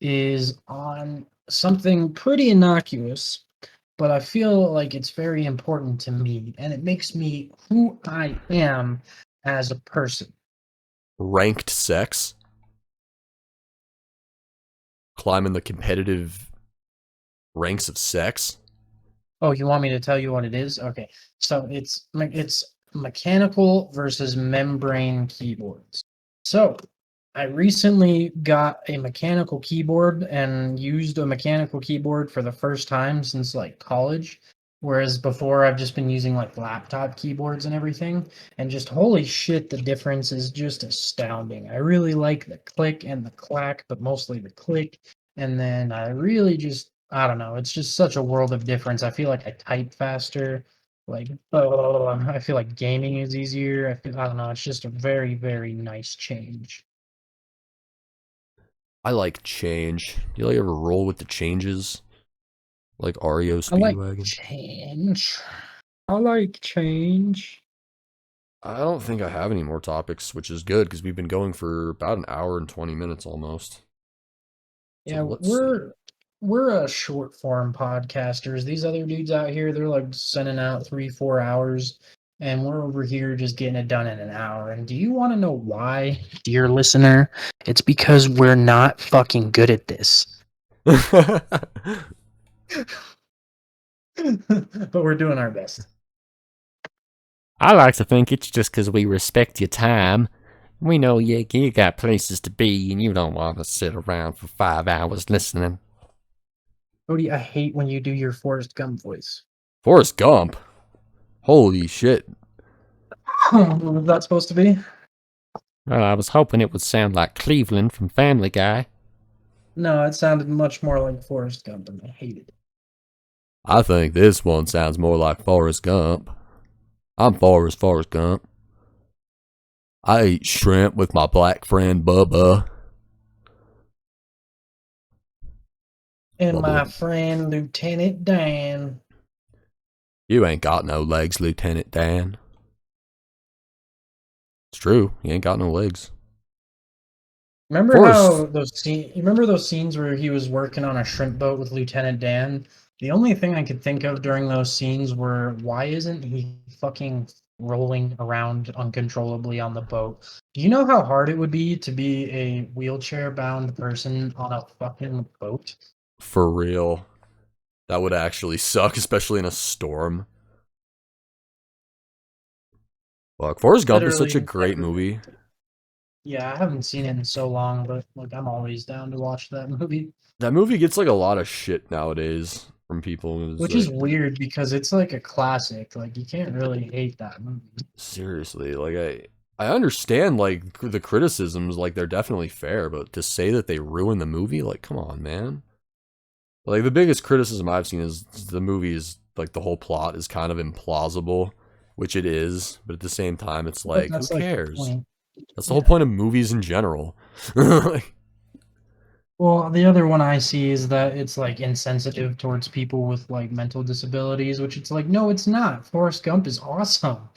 is on something pretty innocuous, but I feel like it's very important to me, and it makes me who I am as a person. Ranked sex, climbing the competitive ranks of sex. Oh, you want me to tell you what it is? Okay, so it's mechanical versus membrane keyboards. So I recently got a mechanical keyboard and used a mechanical keyboard for the first time since like college. Whereas before I've just been using like laptop keyboards and everything. And just holy shit, the difference is just astounding. I really like the click and the clack, but mostly the click. And then I really just, I don't know, it's just such a world of difference. I feel like I type faster. Like, I feel like gaming is easier. I don't know, it's just a very, very nice change. I like change. Do you like ever roll with the changes? Like REO I like Speedwagon? change. I like change. I don't think I have any more topics, which is good because we've been going for about an hour and 20 minutes almost. So Yeah, let's see. we're a short form podcasters. These other dudes out here, they're like sending out 3, 4 hours, and we're over here just getting it done in an hour. And do you want to know why, dear listener? It's because we're not fucking good at this. But we're doing our best. I like to think it's just 'cause we respect your time. We know you got places to be and you don't want to sit around for 5 hours listening. Cody, I hate when you do your Forrest Gump voice. Forrest Gump? Holy shit. What was that supposed to be? Well, I was hoping it would sound like Cleveland from Family Guy. No, it sounded much more like Forrest Gump, and I hated it. I think this one sounds more like Forrest Gump. I'm Forrest Gump. I eat shrimp with my black friend Bubba. And my Bubba. friend Lieutenant Dan. You ain't got no legs, Lieutenant Dan. It's true. You ain't got no legs. Remember Forrest. you remember those scenes where he was working on a shrimp boat with Lieutenant Dan? The only thing I could think of during those scenes were why isn't he fucking rolling around uncontrollably on the boat? Do you know how hard it would be to be a wheelchair bound person on a fucking boat? For real. That would actually suck, especially in a storm. Fuck. Forrest Gump is such a Literally great every movie. Yeah, I haven't seen it in so long, but like I'm always down to watch that movie. That movie gets like a lot of shit nowadays from people. It's Which is like, weird because it's like a classic. Like you can't really hate that movie. seriously, like I understand like the criticisms, like they're definitely fair, but to say that they ruin the movie, like come on, man. Like, the biggest criticism I've seen is the movie is, like, the whole plot is kind of implausible, which it is, but at the same time, it's But like, who that's like the cares? point. That's the whole point of movies in general. Like, Well, the other one I see is that it's like insensitive towards people with like mental disabilities, which it's like, no, it's not. Forrest Gump is awesome.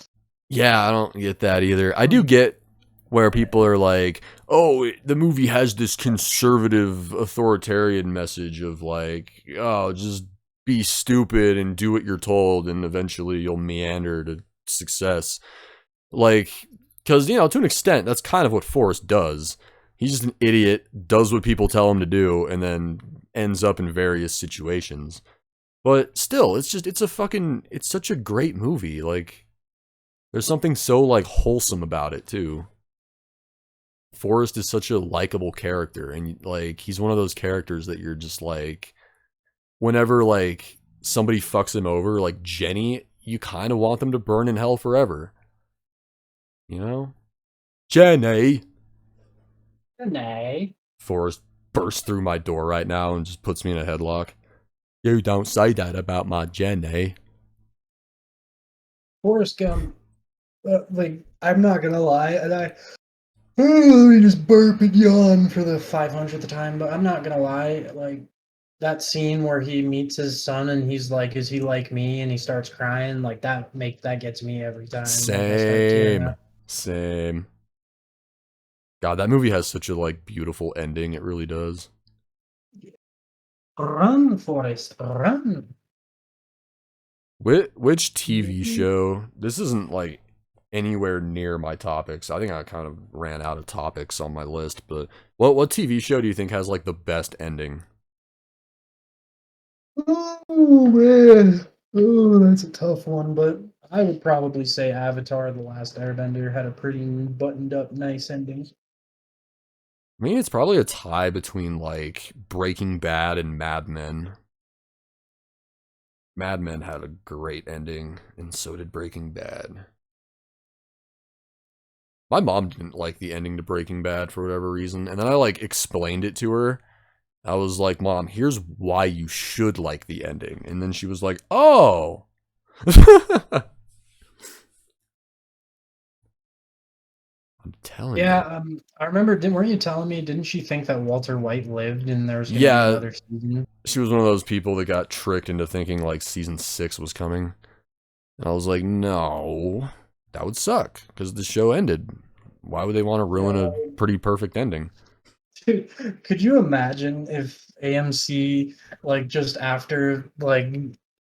yeah, I don't get that either. I do get where people are like, oh, the movie has this conservative authoritarian message of like, oh, just be stupid and do what you're told, and eventually you'll meander to success. Like, because, you know, to an extent, that's kind of what Forrest does. He's just an idiot, does what people tell him to do, and then ends up in various situations. But still, it's such a great movie. Like, there's something so, like, wholesome about it, too. Forrest is such a likable character, and, like, he's one of those characters that you're just, like, whenever, like, somebody fucks him over, like Jenny, you kind of want them to burn in hell forever. You know? Jenny! Nay. Forrest bursts through my door right now and just puts me in a headlock. You don't say that about my Jenny. Forrest Gump, like, I'm not gonna lie, and let me just burp and yawn for the 500th time, but I'm not gonna lie, like, that scene where he meets his son and he's like, "Is he like me?" and he starts crying, like, that gets me every time. Like, I start tearing Same. up. Same. God, that movie has such a, like, beautiful ending. It really does. Run, Forrest, run. Which TV show? This isn't, like, anywhere near my topics. I think I kind of ran out of topics on my list, but what TV show do you think has, like, the best ending? Oh man, oh that's a tough one, but I would probably say Avatar: The Last Airbender had a pretty buttoned up, nice ending. I mean, it's probably a tie between, like, Breaking Bad and Mad Men. Mad Men had a great ending, and so did Breaking Bad. My mom didn't like the ending to Breaking Bad for whatever reason, and then I, like, explained it to her. I was like, Mom, here's why you should like the ending. And then she was like, oh. I'm telling you. Yeah, I remember. Weren't you telling me? Didn't she think that Walter White lived and there was going to be Yeah, another season? she was one of those people that got tricked into thinking, like, season 6 was coming. And I was like, no, that would suck, because the show ended. Why would they want to ruin a pretty perfect ending? Dude, could you imagine if AMC, like, just after like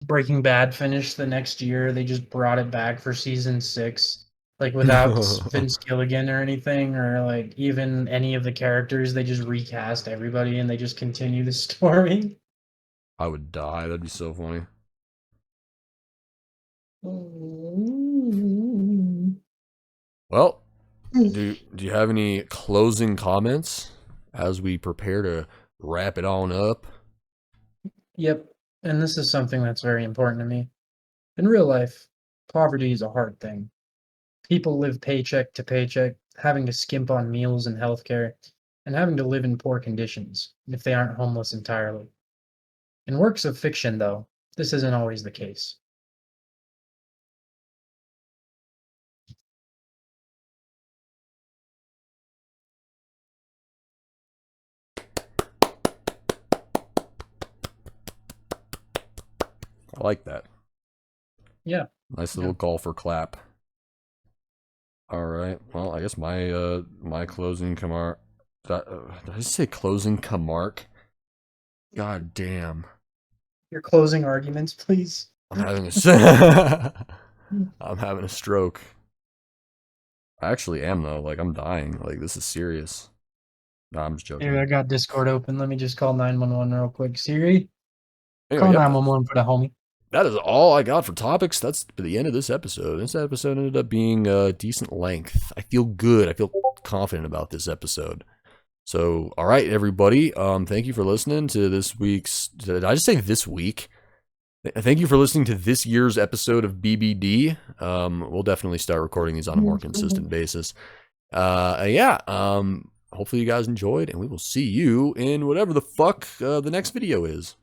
Breaking Bad finished the next year, they just brought it back for season 6, like without Vince Gilligan or anything, or like even any of the characters, they just recast everybody and they just continue the story. I would die. That'd be so funny. Well, do you have any closing comments as we prepare to wrap it on up? Yep, and this is something that's very important to me. In real life, poverty is a hard thing. People live paycheck to paycheck, having to skimp on meals and healthcare, and having to live in poor conditions if they aren't homeless entirely. In works of fiction, though, this isn't always the case. I like that. Yeah. Nice little golfer clap. All right. Well, I guess my closing remark. Did I just say closing remark? God damn. Your closing arguments, please. I'm having a I'm having a stroke. I actually am though. Like, I'm dying. Like, this is serious. No, I'm just joking. Here, I got Discord open. Let me just call 911 real quick. Siri, Anyway, call yep, 911 for the homie. that is all I got for topics. That's the end of this episode. This episode ended up being a decent length. I feel good. I feel confident about this episode. So, all right, everybody. Thank you for listening to this week's. Did I just say this week? Thank you for listening to this year's episode of BBD. We'll definitely start recording these on a more consistent basis. Yeah. Hopefully you guys enjoyed, and we will see you in whatever the fuck the next video is.